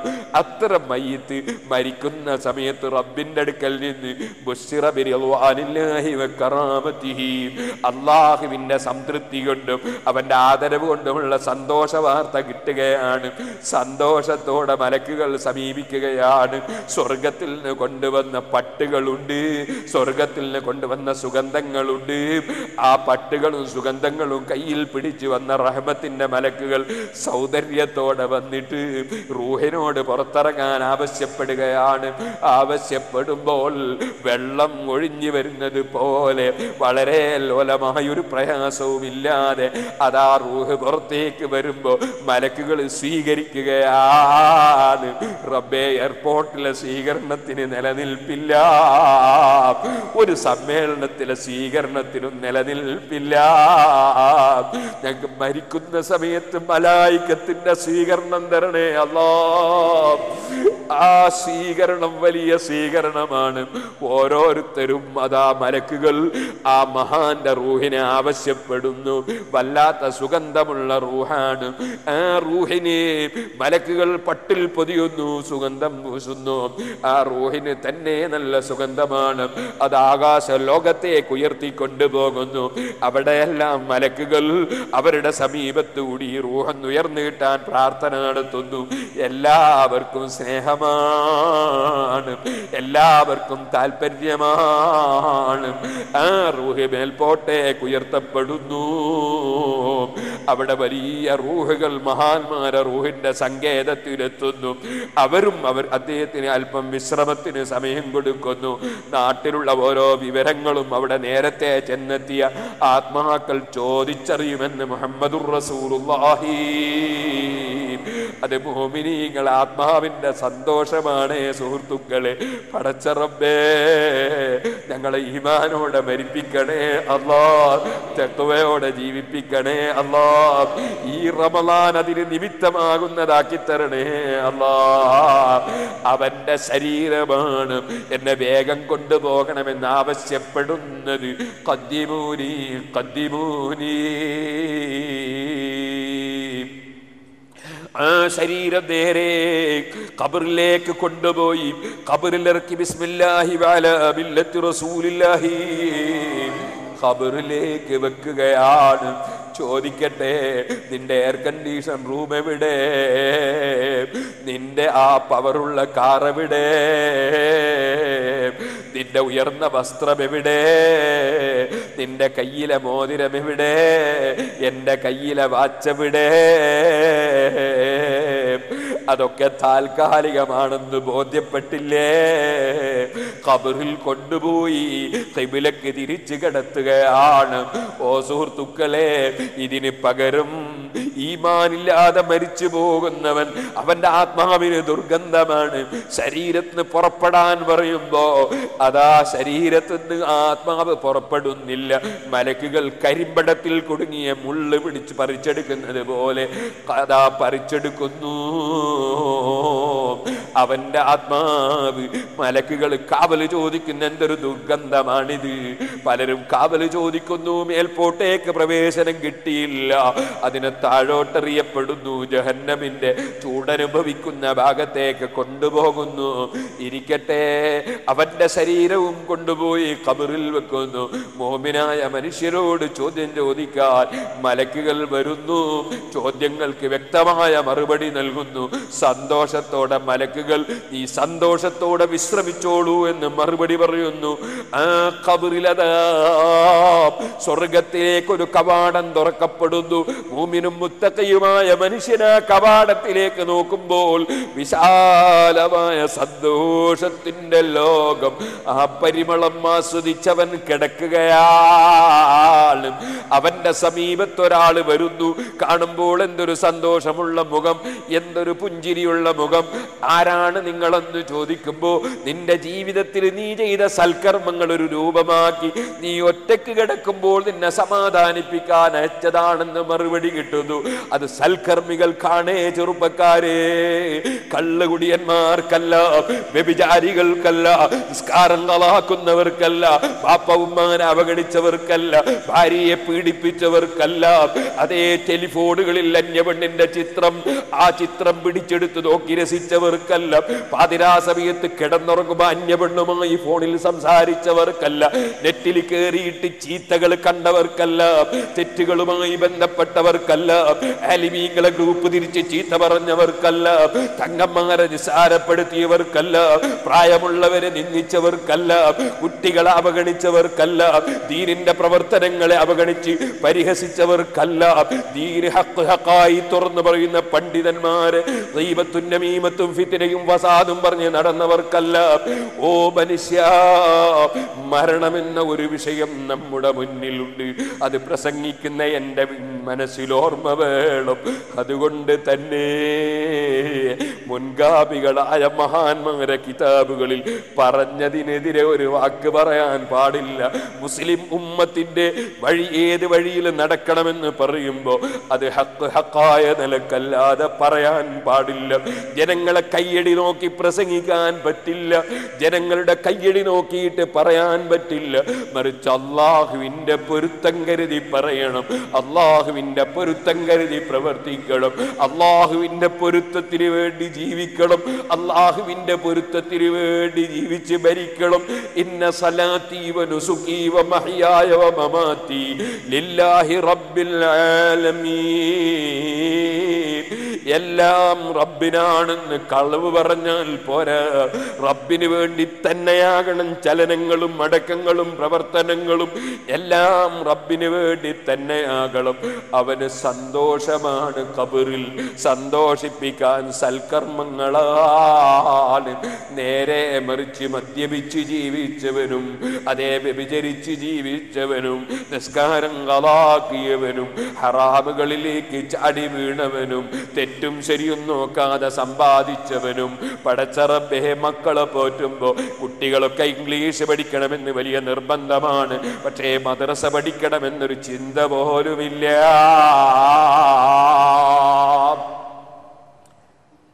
അത്തരം മയ്യിത്ത് മരിക്കുന്ന സമയത്ത് റബ്ബിന്റെ അടുക്കൽ നിന്ന് ബുശ്ശിറ ബിറിദ്വാനില്ലാഹി വകറാമതിഹി, അല്ലാഹുവിന്റെ സംതൃപ്തി കൊണ്ടും അവന്റെ ആദരവ് കൊണ്ടുമുള്ള സന്തോഷ വാർത്ത കിട്ടുകയാണ്. സന്തോഷത്തോടെ മലക്കുകൾ സമീപിക്കുകയാണ്. സ്വർഗത്തിൽ നിന്ന് കൊണ്ടുവന്ന പട്ടുകളുണ്ട്, സ്വർഗത്തിൽ നിന്ന് കൊണ്ടുവന്ന സുഗന്ധങ്ങളുണ്ട്. ആ പട്ടുകളും സുഗന്ധങ്ങളും കയ്യിൽ പിടിച്ചു വന്ന റഹ്മത്തിന്റെ മലക്കുകൾ സൗന്ദര്യത്തോടെ വന്നിട്ട് റൂഹിനോട് പുറത്തിറങ്ങാൻ ആവശ്യപ്പെടുകയാണ്. ആവശ്യപ്പെടുമ്പോൾ വെള്ളം ഒഴിഞ്ഞു വരുന്നത് പോലെ വളരെ ലോലമായൊരു പ്രയാസവും ഇല്ലാതെ അതാ റൂഹ് പുറത്തേക്ക് വരുമ്പോ മലക്കുകൾ സ്വീകരിക്കുകയാണ്. റബ്ബേ, എയർപോർട്ടിലെ സ്വീകരണത്തിന് നിലനിൽപ്പില്ല, ഒരു സമ്മേളനത്തിലെ സ്വീകരണത്തിനും നിലനിൽപ്പില്ല. ഞങ്ങൾക്ക് മരിക്കുന്ന സമയത്ത് മലായികത്തിന്റെ സ്വീകരണം തരണേ അല്ലാഹ്. ആ സ്വീകരണം വലിയ സ്വീകരണമാണ്. ഓരോരുത്തരും അതാ മലക്കുകൾ ആ മഹാന്റെ റൂഹിനെ ആവശ്യപ്പെടുന്നു. വല്ലാത്ത സുഗന്ധമുള്ള റൂഹാണ്. ആ റൂഹിനെ മലക്കുകൾ പട്ടിൽ പൊതിയുന്നു, സുഗന്ധം പൂശുന്നു. ആ റൂഹിന് തന്നെ നല്ല സുഗന്ധമാണ്. അത് ആകാശ ലോകത്തേക്ക് ഉയർത്തിക്കൊണ്ടുപോകുന്നു. അവിടെയെല്ലാം മലക്കുകൾ അവരുടെ സമീപത്തുകൂടി റൂഹ് ഉയർന്നു കിട്ടാൻ പ്രാർത്ഥന നടത്തുന്നു. എല്ലാവർക്കും സ്നേഹമാണ്, എല്ലാവർക്കും താല്പര്യമാണ്. ആ റൂഹ് മേൽപോട്ടേക്ക് ഉയർത്തപ്പെടുന്നു. അവിടെ വലിയ റൂഹുകൾ മഹാന്മാരെ റൂഹിന്റെ സങ്കേതത്തിലെത്തുന്നു. അവർ അദ്ദേഹത്തിന് അല്പം വിശ്രമത്തിന് സമയം കൊടുക്കുന്നു. നാട്ടിലുള്ള ഓരോ വിവരങ്ങളും അവിടെ നേരത്തെ ചെന്നെത്തിയ ആത്മാക്കൾ ചോദിച്ചറിയുമെന്ന് മുഹമ്മദുർ റസൂലുള്ളാഹി അത് മുഅ്മിനീങ്ങൾ ആത്മാവിൻ്റെ സന്തോഷമാണ് സുഹൃത്തുക്കളെ. പടച്ച റബ്ബേ, ഞങ്ങളെ ഈമാനോടെ മരിപ്പിക്കണേ അല്ലാഹ്, തഖ്വയോടെ ജീവിപ്പിക്കണേ അല്ലാഹ്. ഈ റമളാൻ അതിന് നിമിത്തമാകുന്നതാക്കി തരണേ അല്ലാഹ്. അവന്റെ ശരീരമാണ് എന്നെ വേഗം കൊണ്ടുപോകണമെന്ന് ആവശ്യപ്പെടുന്നത്. ഖദ്ദിമൂനി ഖദ്ദിമൂനി. ആ ശരീരം നേരെ ഖബറിലേക്ക് കൊണ്ടുപോയി ഖബറിലിറക്കി ബിസ്മില്ലാഹി വഅലാ മില്ലത്തി റസൂലില്ലാഹി ഖബറിലേക്ക് വെക്കുകയാണ്. ചോദിക്കട്ടെ, നിന്റെ എയർ കണ്ടീഷൻ റൂം എവിടെ? നിന്റെ ആ പവറുള്ള കാർ എവിടെ? നിന്റെ ഉയർന്ന വസ്ത്രം എവിടെ? നിന്റെ കയ്യിലെ മോതിരം എവിടെ? എൻ്റെ കയ്യിലെ വാച്ചെവിടെ? അതൊക്കെ താൽക്കാലികമാണെന്ന് ബോധ്യപ്പെട്ടില്ലേ? ഖബറിൽ കൊണ്ടുപോയി ഖിബിലക്ക് തിരിച്ചു കിടത്തുകയാണ്. ഓ സുഹൃത്തുക്കളെ, ഇതിന് പകരം ഈമാനില്ലാതെ മരിച്ചു പോകുന്നവൻ, അവന്റെ ആത്മാവിന് ദുർഗന്ധമാണ്. ശരീരത്തിന് പുറപ്പെടാൻ പറയുമ്പോ അതാ ശരീരത്തിന് ആത്മാവ് പുറപ്പെടുന്നില്ല. മലക്കുകൾ കരിമ്പടത്തിൽ കുടുങ്ങിയ മുള്ള് പിടിച്ച് പറിച്ചെടുക്കുന്നത് പോലെ അതാ പറിച്ചെടുക്കുന്നു അവന്റെ ആത്മാവ്. മലക്കുകൾ കാവല് ചോദിക്കുന്ന എന്തൊരു ദുർഗന്ധമാണിത്. പലരും കാവല് ചോദിക്കുന്നു, മേൽപോട്ടേക്ക് പ്രവേശനം കിട്ടിയില്ല, അതിനെ താഴോട്ടെറിയപ്പെടുന്നു, ജഹന്നമിന്റെ ചൂടനുഭവിക്കുന്ന ഭാഗത്തേക്ക് കൊണ്ടുപോകുന്നു. ഇരിക്കട്ടെ, അവന്റെ ശരീരവും കൊണ്ടുപോയി ഖബറിൽ വെക്കുന്നു. മോമിനായ മനുഷ്യരോട് ചോദ്യം ചോദിക്കാൻ മലക്കുകൾ വരുന്നു. ചോദ്യങ്ങൾക്ക് വ്യക്തമായ മറുപടി നൽകുന്നു. സന്തോഷത്തോടെ മലക്കുകൾ നീ സന്തോഷത്തോടെ വിശ്രമിച്ചോളൂ എന്ന് മറുപടി പറയുന്നു. ആ ഖബറിലതാ സ്വർഗത്തിലേക്കൊരു കവാടം തുറക്കപ്പെടുന്നു. മൂമിനും മുത്തഖിയുമായ മനുഷ്യന് ആ കവാടത്തിലേക്ക് നോക്കുമ്പോൾ വിശാലമായ സന്തോഷത്തിന്റെ ലോകം, ആ പരിമളം ആസ്വദിച്ചവൻ കിടക്കുകയാണ്. അവന്റെ സമീപത്തൊരാൾ വരുന്നു. കാണുമ്പോൾ എന്തൊരു സന്തോഷമുള്ള മുഖം, എന്തൊരു പുഞ്ചിരിയുള്ള മുഖം. ആരാണ് നിങ്ങളെന്ന് ചോദിക്കുമ്പോ നിന്റെ ജീവിതത്തിൽ നീ ചെയ്ത സൽക്കർമ്മങ്ങൾ ഒരു രൂപമാക്കി നീ ഒറ്റയ്ക്ക് കിടക്കുമ്പോൾ നിന്നെ സമാധാനിപ്പിക്കാൻ അയച്ചതാണെന്ന് മറുപടി കിട്ടുന്നു. അത് സൽക്കർമ്മികൾക്കാണേ ചെറുപ്പക്കാരെ, കള്ളുകുടിയന്മാർക്കല്ല, വ്യഭിചാരികൾക്കല്ല, നിസ്കാരം കളാക്കുന്നവർക്കല്ല, ബാപ്പ ഉമ്മാനെ അവഗണിച്ചവർക്കല്ല, ഭാര്യയെ പീഡിപ്പിച്ചവർക്കല്ല. അതേ ടെലിഫോണുകളിൽ അന്യപെണ്ണിന്റെ ചിത്രം, ആ ചിത്രം പിടിച്ചെടുത്ത് നോക്കി രസിച്ചവർക്കല്ല, പാതിരാ സമയത്ത് കിടന്നുറങ്ങുമ്പോൾ അന്യപെണ്ണുമായി ഫോണിൽ സംസാരിച്ചവർക്കല്ല, നെറ്റിൽ കയറിയിട്ട് ചീത്തകൾ കണ്ടവർക്കല്ല, തെറ്റുകളുമായി ബന്ധപ്പെട്ടവർക്കല്ല, ആലിമീങ്ങളെ ഗ്രൂപ്പ് തിരിച്ച് ചീത്ത പറഞ്ഞവർക്കല്ല, തങ്ങന്മാരെ നിസ്സാരപ്പെടുത്തിയവർക്കല്ല, പ്രായമുള്ളവരെ നിന്ദിച്ചവർക്കല്ല, കുട്ടികളെ അവഗണിച്ചവർക്കല്ല, ദീനിന്റെ പ്രവർത്തനങ്ങളെ അവഗണിച്ച് പരിഹസിച്ചവർക്കല്ല, ദീന് ഹഖ് ഹഖായി തുറന്നു പറയുന്ന പണ്ഡിതന്മാരെ ഗീബത്തും നമീമത്തും ഫിത്നയും ഫസാദും പറഞ്ഞ് നടന്നവർക്കല്ല. ഓ മനുഷ്യ, മരണമെന്ന ഒരു വിഷയം നമ്മുടെ മുന്നിലുണ്ട്. അത് പ്രസംഗിക്കുന്ന എൻ്റെ മനസ്സിൽ ഓർമ്മ വേണം. അതുകൊണ്ട് തന്നെ മുൻഗാമികളായ മഹാന്മാരെ കിതാബുകളിൽ പറഞ്ഞതിനെതിരെ ഒരു വാക്ക് പറയാൻ പാടില്ല. മുസ്ലിം ഉമ്മത്തിന്റെ വഴി ഏത് വഴിയിൽ നടക്കണമെന്ന് പറയുമ്പോൾ അത് ഹഖ് ഹഖായ നിലക്കല്ലാതെ പറയാൻ പാടില്ല. ജനങ്ങളെ കയ്യടി നോക്കി പ്രസംഗിക്കാൻ പറ്റില്ല, ജനങ്ങളുടെ കയ്യടി നോക്കിയിട്ട് പറയാൻ പറ്റില്ല. മറിച്ച് അള്ളാഹുവിന്റെ പൊരുത്തം കരുതി പറയണം, അള്ളാഹുവിന്റെ പൊരുത്തം കരുതി പ്രവർത്തിക്കണം, അള്ളാഹുവിന്റെ പൊരുത്തത്തിന് വേണ്ടി ജീവിക്കണം, അള്ളാഹുവിന്റെ പൊരുത്തത്തിന് വേണ്ടി ജീവിച്ച് ഭരിക്കണം. ഇന്ന സലാത്തി വ നുസുകി വ മഹ്യായ വ മമാതി ലില്ലാഹി റബ്ബിൽ ആലമീൻ. എല്ലാം റബ്ബിനാണെന്ന് കളവ് പറഞ്ഞാൽ പോരാ, റബ്ബിന് വേണ്ടി തന്നെയാകണം ചലനങ്ങളും അടക്കങ്ങളും പ്രവർത്തനങ്ങളും. എല്ലാം റബ്ബിന് വേണ്ടി തന്നെയാകണം. അവന് സന്തോഷമാണ് ഖബറിൽ, സന്തോഷിപ്പിക്കാൻ സൽക്കർമ്മങ്ങളാണ്. നേരെ മറിച്ച് മദ്യപിച്ച് ജീവിച്ചവനും അതേ വ്യഭിചരിച്ച് ജീവിച്ചവനും നിസ്കാരം കളാക്കിയവനും ഹറാമുകളിലേക്ക് ചാടി വീണവനും തെറ്റും ശരിയും നോക്കാതെ സമ്പാദിച്ചവനും പടച്ചറബേ മക്കളെ പോറ്റുമ്പോ കുട്ടികളൊക്കെ ഇംഗ്ലീഷ് പഠിക്കണമെന്ന് വലിയ നിർബന്ധമാണ്. പക്ഷേ മദ്രസ പഠിക്കണമെന്നൊരു ചിന്ത പോലുമില്ല.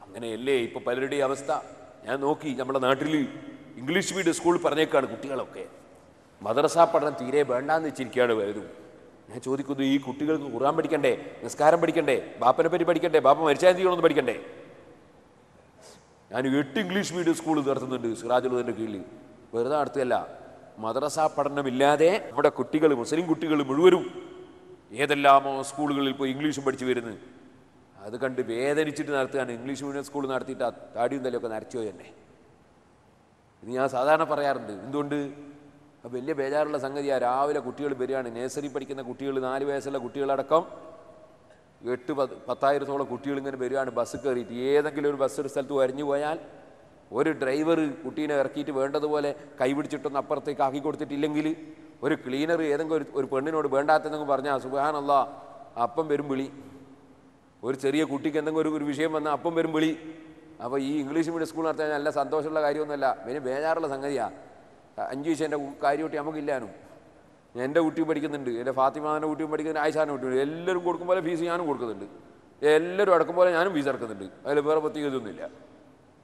അങ്ങനെയല്ലേ ഇപ്പൊ പലരുടെയും അവസ്ഥ? ഞാൻ നോക്കി, നമ്മുടെ നാട്ടിൽ ഇംഗ്ലീഷ് മീഡിയം സ്കൂൾ പറഞ്ഞേക്കാണ് കുട്ടികളൊക്കെ. മദ്രസ പഠനം തീരെ വേണ്ടാന്ന് വെച്ചിരിക്കുകയാണ് വലുതും. ഞാൻ ചോദിക്കുന്നു, ഈ കുട്ടികൾക്ക് ഖുർആൻ പഠിക്കണ്ടേ, നിസ്കാരം പഠിക്കണ്ടേ, ബാപ്പനെ പറ്റി പഠിക്കണ്ടേ, ബാപ്പ മരിച്ചാൽ ചെയ്യണമെന്ന് പഠിക്കണ്ടേ? ഞാൻ 8 ഇംഗ്ലീഷ് മീഡിയം സ്കൂൾ നടത്തുന്നുണ്ട് സിറാജുലുദ്ദീൻ്റെ കീഴിൽ. വെറുതെ നടത്തുകയല്ല, മദ്രസ പഠനമില്ലാതെ നമ്മുടെ കുട്ടികൾ, മുസ്ലിം കുട്ടികൾ മുഴുവനും ഏതെല്ലാമോ സ്കൂളുകളിൽ പോയി ഇംഗ്ലീഷും പഠിച്ചു വരുന്നത്. അത് കണ്ട് വേദനിച്ചിട്ട് നടത്തുകയാണ്. ഇംഗ്ലീഷ് മീഡിയം സ്കൂൾ നടത്തിയിട്ട് ആ താടിയും തലയൊക്കെ നരച്ചു പോയി തന്നെ. ഇത് ഞാൻ സാധാരണ പറയാറുണ്ട്. എന്തുകൊണ്ട്? വലിയ ബേജാറുള്ള സംഗതിയാണ്. രാവിലെ കുട്ടികൾ വരികയാണ്, നേഴ്സറി പഠിക്കുന്ന കുട്ടികൾ, 4 വയസ്സുള്ള കുട്ടികളടക്കം 8-10,000-ഓളം കുട്ടികൾ ഇങ്ങനെ വരികയാണ് ബസ് കയറിയിട്ട്. ഏതെങ്കിലും ഒരു ബസ് ഒരു സ്ഥലത്ത് വരഞ്ഞു പോയാൽ ഒരു ഡ്രൈവർ കുട്ടീനെ ഇറക്കിയിട്ട് വേണ്ടതുപോലെ കൈപിടിച്ചിട്ടൊന്ന് അപ്പുറത്തേക്ക് ആക്കി കൊടുത്തിട്ടില്ലെങ്കിൽ, ഒരു ക്ലീനർ ഏതെങ്കിലും ഒരു പെണ്ണിനോട് വേണ്ടാത്തെന്തെങ്കിലും പറഞ്ഞാൽ സുബ്ഹാനല്ലാഹ് അപ്പം വരും വിളി. ഒരു ചെറിയ കുട്ടിക്ക് എന്തെങ്കിലും ഒരു വിഷയം വന്നാൽ അപ്പം വരും വിളി. അപ്പോൾ ഈ ഇംഗ്ലീഷ് മീഡിയം സ്കൂൾ നടത്താൻ നല്ല സന്തോഷമുള്ള കാര്യമൊന്നുമല്ല, വലിയ ബേജാറുള്ള സംഗതിയാണ്. 5 വിഷയൻ്റെ കാര്യമൊട്ടി നമുക്കില്ലാനും. എൻ്റെ കുട്ടിയും പഠിക്കുന്നുണ്ട്, എൻ്റെ ഫാത്തിമാൻ്റെ കുട്ടിയും പഠിക്കുന്നുണ്ട്, ആയിഷാൻ്റെ കുട്ടിയും. എല്ലാവരും കൊടുക്കും പോലെ ഫീസ് ഞാനും കൊടുക്കുന്നുണ്ട്, എല്ലാവരും അടക്കും പോലെ ഞാനും ഫീസ് ഇറക്കുന്നുണ്ട്. അതിൽ വേറെ പ്രത്യേകതയൊന്നുമില്ല.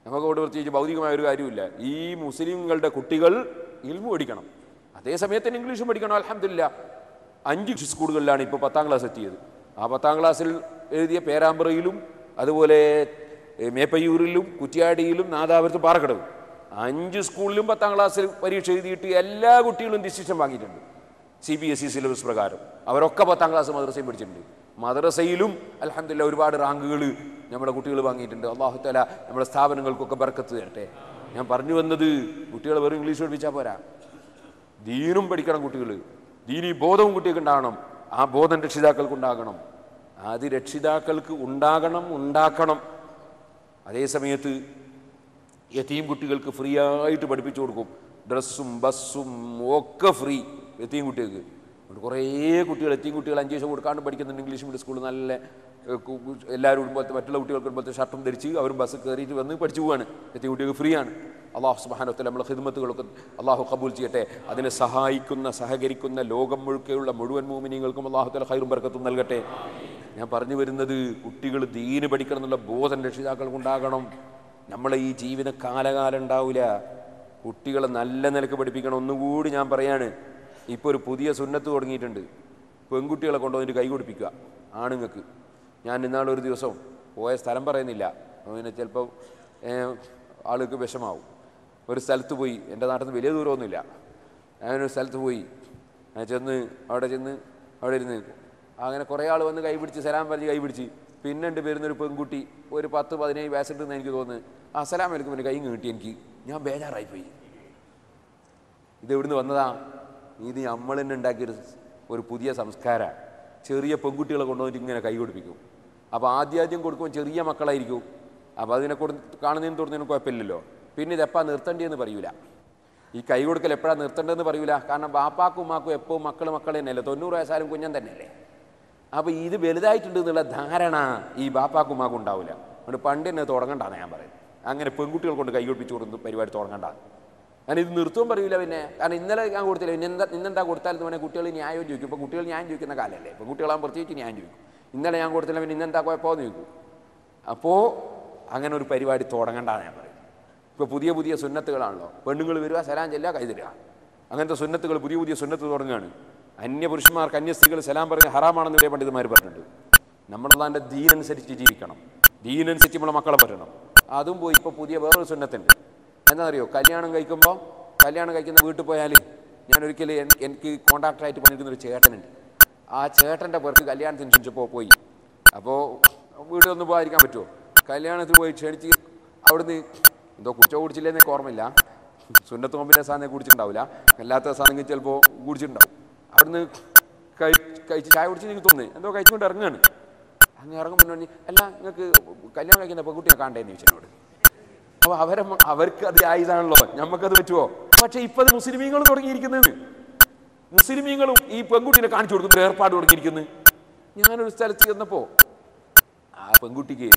നമുക്കവിടെ പ്രത്യേകിച്ച് ഭൗതികമായ ഒരു കാര്യമില്ല. ഈ മുസ്ലിങ്ങളുടെ കുട്ടികൾ ഇൽമു പഠിക്കണം, അതേസമയത്തിന് ഇംഗ്ലീഷും പഠിക്കണം. അൽഹംദുലില്ലാ 5 സ്കൂളുകളിലാണ് ഇപ്പോൾ 10ാം ക്ലാസ് എത്തിയത്. ആ 10ാം ക്ലാസ്സിൽ എഴുതിയ പേരാമ്പ്രയിലും അതുപോലെ മേപ്പയ്യൂരിലും കുറ്റ്യാടിയിലും നാദാപുരത്തും പാറക്കടവും 5 സ്കൂളിലും 10ാം ക്ലാസ്സിൽ പരീക്ഷ എഴുതിയിട്ട് എല്ലാ കുട്ടികളും ഡിസിഷൻ വാങ്ങിയിട്ടുണ്ട് CBSE സിലബസ് പ്രകാരം. അവരൊക്കെ 10ാം ക്ലാസ് മദ്രസയും പഠിച്ചിട്ടുണ്ട്. മദ്രസയിലും അൽഹംദുലില്ലാ ഒരുപാട് റാങ്കുകൾ നമ്മുടെ കുട്ടികൾ വാങ്ങിയിട്ടുണ്ട്. അല്ലാഹു തആല നമ്മുടെ സ്ഥാപനങ്ങൾക്കൊക്കെ ബർക്കത്ത് തരട്ടെ. ഞാൻ പറഞ്ഞു വന്നത്, കുട്ടികൾ വെറും ഇംഗ്ലീഷ് പഠിപ്പിച്ചാൽ പോരാ, ദീനും പഠിക്കണം കുട്ടികൾ. ദീനീ ബോധവും കുട്ടികൾക്ക് ഉണ്ടാകണം. ആ ബോധം രക്ഷിതാക്കൾക്ക് ഉണ്ടാകണം. അത് രക്ഷിതാക്കൾക്ക് ഉണ്ടാക്കണം. അതേ സമയത്ത് യതീം കുട്ടികൾക്ക് ഫ്രീ ആയിട്ട് പഠിപ്പിച്ചു കൊടുക്കും. ഡ്രസ്സും ബസ്സും ഒക്കെ ഫ്രീ യതീം കുട്ടികൾക്ക്. കുറേ കുട്ടികൾ യതീം കുട്ടികൾ 5 പൈസ കൊടുക്കാണ്ട് പഠിക്കുന്നുണ്ട് ഇംഗ്ലീഷ് മീഡിയം സ്കൂളിൽ. നല്ല എല്ലാവരും ഇടുമ്പോഴത്തെ മറ്റുള്ള കുട്ടികൾക്ക് ഇടുമ്പോഴത്തെ ഷർട്ടും ധരിച്ച് അവരും ബസ് കയറിയിട്ട് വന്ന് പഠിച്ചു പോവാണ്. യതീം കുട്ടികൾക്ക് ഫ്രീ ആണ്. അല്ലാഹു സുബ്ഹാനഹു വ തആല നമ്മളെ ഖിദ്മത്തുകളൊക്കെ അല്ലാഹു ഖബൂൽ ചെയ്യട്ടെ. അതിനെ സഹകരിക്കുന്ന ലോകം മുഴുക്കെയുള്ള മുഴുവൻ മുഅ്മിനീങ്ങൾക്കും അല്ലാഹു തആല ഖൈറും ബർക്കത്തും നൽകട്ടെ. ഞാൻ പറഞ്ഞു വരുന്നത്, കുട്ടികൾ ദീന് പഠിക്കണം എന്നുള്ള ബോധം രക്ഷിതാക്കൾക്ക് ഉണ്ടാകണം. നമ്മളെ ഈ ജീവിത കാലകാലം ഉണ്ടാവില്ല. കുട്ടികളെ നല്ല നിലക്ക് പഠിപ്പിക്കണം. ഒന്നുകൂടി ഞാൻ പറയാണ്, ഇപ്പോൾ ഒരു പുതിയ സുന്നത്ത് തുടങ്ങിയിട്ടുണ്ട്. പെൺകുട്ടികളെ കൊണ്ടുവന്നിട്ട് കൈ കൊടുപ്പിക്കുക ആണുങ്ങൾക്ക്. ഞാൻ ഇന്നാളൊരു ദിവസം പോയ സ്ഥലം പറയുന്നില്ല, പിന്നെ ചിലപ്പോൾ ആൾക്ക് വിഷമാവും. ഒരു സ്ഥലത്ത് പോയി, എൻ്റെ നാട്ടിൽ നിന്ന് വലിയ ദൂരമൊന്നുമില്ല. ഞാനൊരു സ്ഥലത്ത് പോയി, ഞാൻ അവിടെ ഇരുന്ന് അങ്ങനെ കുറേ ആൾ വന്ന് കൈ പിടിച്ച് സലാം പറഞ്ഞ് കൈ പിടിച്ച്. പിന്നുണ്ട് വരുന്നൊരു പെൺകുട്ടി, ഒരു 10-15 വയസ്സുണ്ടെന്ന് എനിക്ക് തോന്നുന്നു. അസ്സലാമു അലൈക്കും എൻ്റെ കൈ കിട്ടി. ഞാൻ ബേജാറായിപ്പോയി. ഇത് എവിടുന്ന് വന്നതാ? ഇത് നമ്മൾ തന്നെ ഉണ്ടാക്കിയൊരു പുതിയ സംസ്കാരമാണ്. ചെറിയ പെൺകുട്ടികളെ കൊണ്ടുവന്നിട്ട് ഇങ്ങനെ കൈ കൊടുപ്പിക്കും. അപ്പോൾ ആദ്യം കൊടുക്കുമ്പോൾ ചെറിയ മക്കളായിരിക്കും. അപ്പോൾ അതിനെ കാണുന്നതിന് തൊടുന്നതിന് കുഴപ്പമില്ലല്ലോ. പിന്നെ ഇതെപ്പാ നിർത്തേണ്ടതെന്ന് പറയൂല. ഈ കൈ കൊടുക്കൽ എപ്പോഴാണ് നിർത്തേണ്ടതെന്ന് പറയൂല. കാരണം ബാപ്പാക്കും ഉമ്മാക്കും എപ്പോൾ മക്കൾ തന്നെയല്ലേ, 90 വയസ്സായാലും കുഞ്ഞൻ തന്നെയല്ലേ. അപ്പോൾ ഇത് വലുതായിട്ടുണ്ട് എന്നുള്ള ധാരണ ഈ ബാപ്പാക്കും ഉമ്മാക്കും ഉണ്ടാവില്ല. അതുകൊണ്ട് പണ്ട് തന്നെ തുടങ്ങണ്ടാണ് ഞാൻ പറയുന്നത്. അങ്ങനെ പെൺകുട്ടികൾ കൊണ്ട് കൈ കൊടുപ്പിച്ച് കൊടുക്കുന്ന പരിപാടി തുടങ്ങണ്ട. ഞാൻ ഇത് നിർത്തും പറയൂല. പിന്നെ കാരണം ഇന്നലെ ഞാൻ കൊടുത്തില്ല, ഇന്നെന്താ കൊടുത്താലും പറഞ്ഞാൽ കുട്ടികൾ ന്യായം ചോദിക്കും. ഇപ്പോൾ കുട്ടികൾ ന്യായം ചോദിക്കുന്ന കാലമല്ലേ, ഇപ്പോൾ കുട്ടികളാകുമ്പോൾ പ്രത്യേകിച്ച് ന്യായം ചോദിക്കും. ഇന്നലെ ഞാൻ കൊടുത്തില്ല, പിന്നെ ഇന്നെന്താ കുഴപ്പമെന്ന് ചോദിക്കും. അപ്പോൾ അങ്ങനെ ഒരു പരിപാടി തുടങ്ങണ്ടാണ് ഞാൻ പറയും. ഇപ്പോൾ പുതിയ സുന്നത്തുകളാണല്ലോ. പെണ്ണുങ്ങൾ വരിക, സലാം ചെല്ലുക, കൈ തരിക. അങ്ങനത്തെ സുന്നത്തുകൾ പുതിയ സുന്നത്ത് തുടങ്ങുകയാണ്. അന്യപുരുഷന്മാർക്ക് അന്യ സ്ത്രീകൾ സലാം പറഞ്ഞ് ഹറാമാണെന്ന് വരെ പണ്ഡിതന്മാർ പറഞ്ഞിട്ടുണ്ട്. നമ്മളതിൻ്റെ ദീനനുസരിച്ച് ജീവിക്കണം, ദീനനുസരിച്ച് നമ്മളെ മക്കളെ പറ്റണം. അതും പോയി ഇപ്പോൾ പുതിയ വേറൊരു സുന്നത്തുണ്ട്. എന്താ അറിയോ? കല്യാണം കഴിക്കുന്ന വീട്ടിൽ പോയാൽ, ഞാൻ ഒരിക്കലും എനിക്ക് കോൺട്രാക്ടറായിട്ട് പണിയെടുക്കുന്നൊരു ചേട്ടനുണ്ട്. ആ ചേട്ടൻ്റെ പേർക്ക് കല്യാണത്തിന് ക്ഷണിച്ചപ്പോൾ പോയി. അപ്പോൾ വീട്ടിലൊന്നും പോകാതിരിക്കാൻ പറ്റുമോ? കല്യാണത്തിന് പോയി ക്ഷണിച്ച് അവിടുന്ന് എന്തോ കുടിച്ചില്ലേ എന്നൊക്കെ ഓർമ്മയില്ല. സുന്നത്ത് നോമ്പിൻ്റെ സാധനം കുടിച്ചിട്ടുണ്ടാവില്ല, അല്ലാത്ത സാധനങ്ങൾ ചിലപ്പോൾ കുടിച്ചിട്ടുണ്ടാവും. അവിടുന്ന് കഴിച്ച് ചായ കുടിച്ച് എനിക്ക് തോന്നുന്നു എന്തോ കഴിച്ചുകൊണ്ട് ഇറങ്ങുകയാണ്. അങ്ങ് ഇറങ്ങുമ്പോൾ പറഞ്ഞു, അല്ല നിങ്ങൾക്ക് കല്യാണം കഴിക്കുന്ന പെൺകുട്ടിയെ കാണണ്ടേന്ന് ചോദിച്ചതിനോട്. അപ്പോൾ അവർക്ക് അത് ആയതാണല്ലോ, ഞമ്മക്കത് പറ്റുമോ? പക്ഷെ ഇപ്പം അത് മുസ്ലിമീങ്ങൾ തുടങ്ങിയിരിക്കുന്നത്. മുസ്ലിമീങ്ങളും ഈ പെൺകുട്ടീനെ കാണിച്ചു കൊടുക്കുന്ന ഏർപ്പാട് തുടങ്ങിയിരിക്കുന്നത്. ഞാനൊരു സ്ഥലത്ത് ചെന്നപ്പോൾ ആ പെൺകുട്ടിക്ക്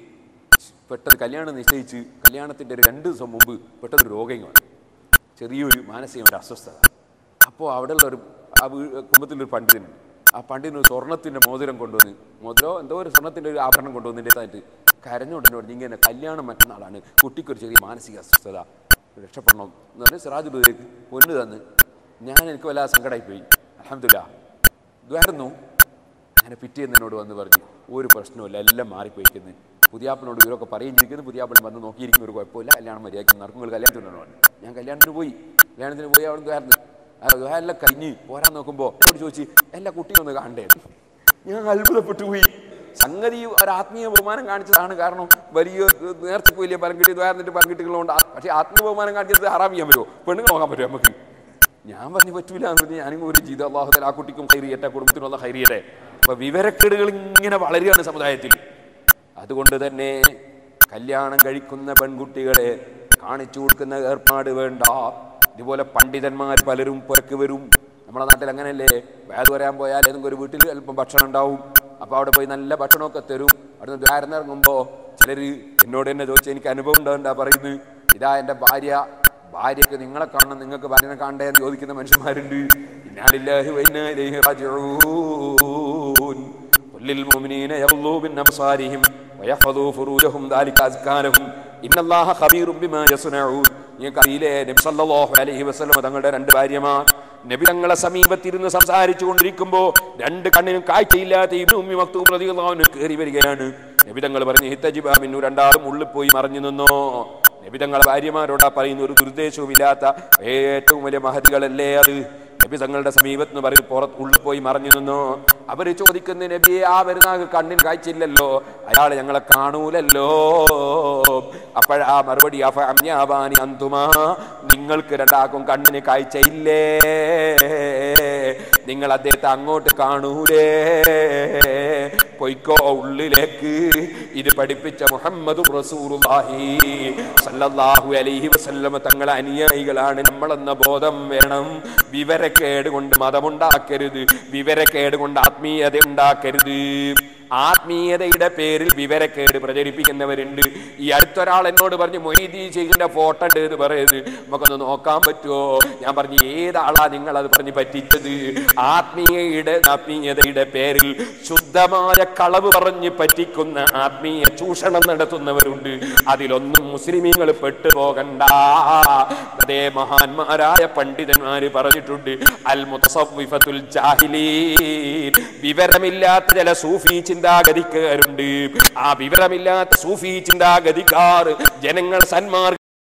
പെട്ടെന്ന് കല്യാണം നിശ്ചയിച്ച് കല്യാണത്തിൻ്റെ 2 ദിവസം മുമ്പ് പെട്ടെന്ന് രോഗം കാണും, ചെറിയൊരു മാനസികമായ അസ്വസ്ഥത. അപ്പോൾ അവിടെയുള്ള ആ കുടുംബത്തിലൊരു പണ്ഡിതനുണ്ട്. ആ പണ്ഡിതന് സ്വർണ്ണത്തിൻ്റെ മോതിരം കൊണ്ടുവന്ന്, മോതിരോ എന്തോ ഒരു സ്വർണ്ണത്തിൻ്റെ ഒരു ആഭരണം കൊണ്ടുവന്നതിൻ്റെതായിട്ട് കരഞ്ഞുകൊണ്ടെന്ന് പറഞ്ഞു, ഇങ്ങനെ കല്യാണം മറ്റന്നാളാണ്, കുട്ടിക്കൊരു ചെറിയ മാനസിക അസ്വസ്ഥത, രക്ഷപ്പെടണം എന്ന് പറഞ്ഞ് സിറാജുലേക്ക് പൊന്ന് തന്ന്. എനിക്ക് വല്ലാതെ സങ്കടമായിപ്പോയി. അൽഹംദുലില്ലാ ഇതായിരുന്നു. അങ്ങനെ പിറ്റേന്ന് എന്നോട് വന്ന് പറഞ്ഞു, ഒരു പ്രശ്നമില്ല, എല്ലാം മാറിപ്പോയിരിക്കുന്നത്. പുതിയാപ്പനോട് ഇവരൊക്കെ പറയുകയും പുതിയാപ്പൻ വന്ന് നോക്കിയിരിക്കുന്ന ഒരു കുഴപ്പമില്ല, കല്യാണം മര്യാദയ്ക്ക് നടക്കും, കല്യാണത്തിനുണ്ടോ? ഞാൻ കല്യാണത്തിന് പോയി അവിടെ ഇതായിരുന്നു. എല്ലാം കഴിഞ്ഞ് പോരാൻ നോക്കുമ്പോൾ എന്നോട് ചോദിച്ച് എല്ലാ കുട്ടിയൊന്ന് കാണണ്ടേ? ഞാൻ അത്ഭുതപ്പെട്ടു പോയി. സംഗതി ഒരു ആത്മീയ ബഹുമാനം കാണിച്ചതാണ്. കാരണം വലിയ നേരത്തെ വലിയ പരം കിട്ടി വേർന്നിട്ട് പരം കിട്ടികളുണ്ട്. പക്ഷേ ആത്മീയ ബഹുമാനം കാണിച്ചത് ഹറാം ചെയ്യാൻ പറ്റുമോ? പെണ്ണുങ്ങൾ നോക്കാൻ പറ്റുമോ നമുക്ക്? ഞാൻ പറഞ്ഞു പറ്റൂല എന്ന് പറഞ്ഞ് ഞാനും ഒരു ചെയ്ത് അല്ലാഹു തആല ആ കുട്ടിക്കും ഖൈറിയട്ടെ, കുടുംബത്തിനുള്ള ഖൈറിയട്ടെ. അപ്പൊ വിവരക്കേടുകൾ ഇങ്ങനെ വളരുകയാണ് സമുദായത്തിൽ. അതുകൊണ്ട് തന്നെ കല്യാണം കഴിക്കുന്ന പെൺകുട്ടികളെ കാണിച്ചു കൊടുക്കുന്ന ഏർപ്പാട് വേണ്ട. ഇതുപോലെ പണ്ഡിതന്മാർ പലരും പുറക്ക് വരും. നമ്മുടെ നാട്ടിൽ അങ്ങനെയല്ലേ, വേദ പറയാൻ പോയാൽ ഏതെങ്കിലും ഒരു വീട്ടിൽ അല്പം ഭക്ഷണം ഉണ്ടാവും. അപ്പോൾ അവിടെ പോയി നല്ല ഭക്ഷണമൊക്കെ തരും. അവിടെ നിന്ന് ദ്വാരന്നിറങ്ങുമ്പോൾ ചിലർ എന്നോട് തന്നെ ചോദിച്ചാൽ എനിക്ക് അനുഭവം ഉണ്ടാവണ്ട പറയുന്നത്, ഇതാ എൻ്റെ ഭാര്യയ്ക്ക് നിങ്ങളെ കാണണം, നിങ്ങൾക്ക് ഭാര്യനെ കാണണ്ടേ എന്ന് ചോദിക്കുന്ന മനുഷ്യന്മാരുണ്ട്. ഇന്നാലില്ലാഹി വഇന്നാ ഇലൈഹി റാജിഊൻ. ഖുല്ലിൽ മുഅ്മിനീന യഗ്ളൂ മിൻ അബ്സാരിഹിം വയഹ്ഫദൂ ഫുറൂജഹും ദാലിക അസ്കാ ലഹും ഇന്നല്ലാഹ ഖബീറും ബിമാ യസ്നഊൻ. നിങ്ങൾക്ക് അറിയില്ലേ, നബി സല്ലല്ലാഹു അലൈഹി വസല്ലം തങ്ങളുടെ 2 ഭാര്യമാർ നബി തങ്ങളെ സമീപത്തിരുന്ന് സംസാരിച്ചു കൊണ്ടിരിക്കുമ്പോൾ 2 കണ്ണിനും കാഴ്ചയില്ലാത്ത ഇബ്നു ഉമ്മി മക്തൂം റളിയല്ലാഹു അൻഹു കയറി വരികയാണ്. നബി തങ്ങൾ പറഞ്ഞു, ഹിത്തജിബാ മിന്നു, രണ്ടാളും ഉള്ളിൽ പോയി മറഞ്ഞു നിന്നോ. നബി തങ്ങളെ ഭാര്യമാരോടാ പറയുന്ന, ഒരു ദുരുദ്ദേശവും ഇല്ലാത്ത ഏറ്റവും വലിയ മഹതികളല്ലേ അത്. നബി തങ്ങളുടെ സമീപത്ത് നിന്ന് പറയും ഉള്ളിൽ പോയി മറഞ്ഞു നിന്നോ. അവര് ചോദിക്കുന്ന, നബിയെ ആ വരുന്ന കണ്ണിന് കാഴ്ചയില്ലല്ലോ, അയാൾ ഞങ്ങളെ കാണൂലല്ലോ. അപ്പോഴാ മറുപടി, അഫഅമ്യാബാനി അന്തുമാ, നിങ്ങൾക്ക് 2 കണ്ണിന് കാഴ്ചയില്ലേ, നിങ്ങൾ അദ്ദേഹത്തെ അങ്ങോട്ട് കാണൂലേ, പൊയ്ക്കോ ഉള്ളിലേക്ക്. ഇത് പഠിപ്പിച്ച മുഹമ്മദ് റസൂലുള്ളാഹി സല്ലല്ലാഹു അലൈഹി വസല്ലം തങ്ങളെ അനുയായികളാണ് നമ്മളെന്ന ബോധം വേണം. വിവരക്കേട് കൊണ്ട് മതമുണ്ടാക്കരുത്, വിവരക്കേട് കൊണ്ട് ആത്മീയത ഉണ്ടാക്കരുത്. ആത്മീയതയുടെ പേരിൽ വിവരക്കേട് പ്രചരിപ്പിക്കുന്നവരുണ്ട്. ഈ അടുത്തൊരാൾ എന്നോട് പറഞ്ഞു, മൊയ്തീൻ ശൈഖിന്റെ ഫോട്ടോ ഉണ്ട് എന്ന് പറയരുത്, നമുക്കൊന്ന് നോക്കാൻ പറ്റുമോ? ഞാൻ പറഞ്ഞു, ഏതാളാ നിങ്ങളത് പറഞ്ഞ് പറ്റിച്ചത്? ആത്മീയതയുടെ പേരിൽ ശുദ്ധമായ കളവ് പറഞ്ഞ് പറ്റിക്കുന്ന ആത്മീയ ചൂഷണം നടത്തുന്നവരുണ്ട്. അതിലൊന്നും മുസ്ലിമീങ്ങൾ പെട്ടുപോകണ്ട. അതേ മഹാന്മാരായ പണ്ഡിതന്മാര് പറഞ്ഞിട്ടുണ്ട്, അൽ മുതസവ്വിഫത്തുൽ ജാഹിലീൻ, വിവരമില്ലാത്ത ചില സൂഫി ചിന്താഗതിക്കാരുണ്ട്. ആ വിവരമില്ലാത്ത സൂഫി ചിന്താഗതിക്കാർ ജനങ്ങൾ സന്മാർഗ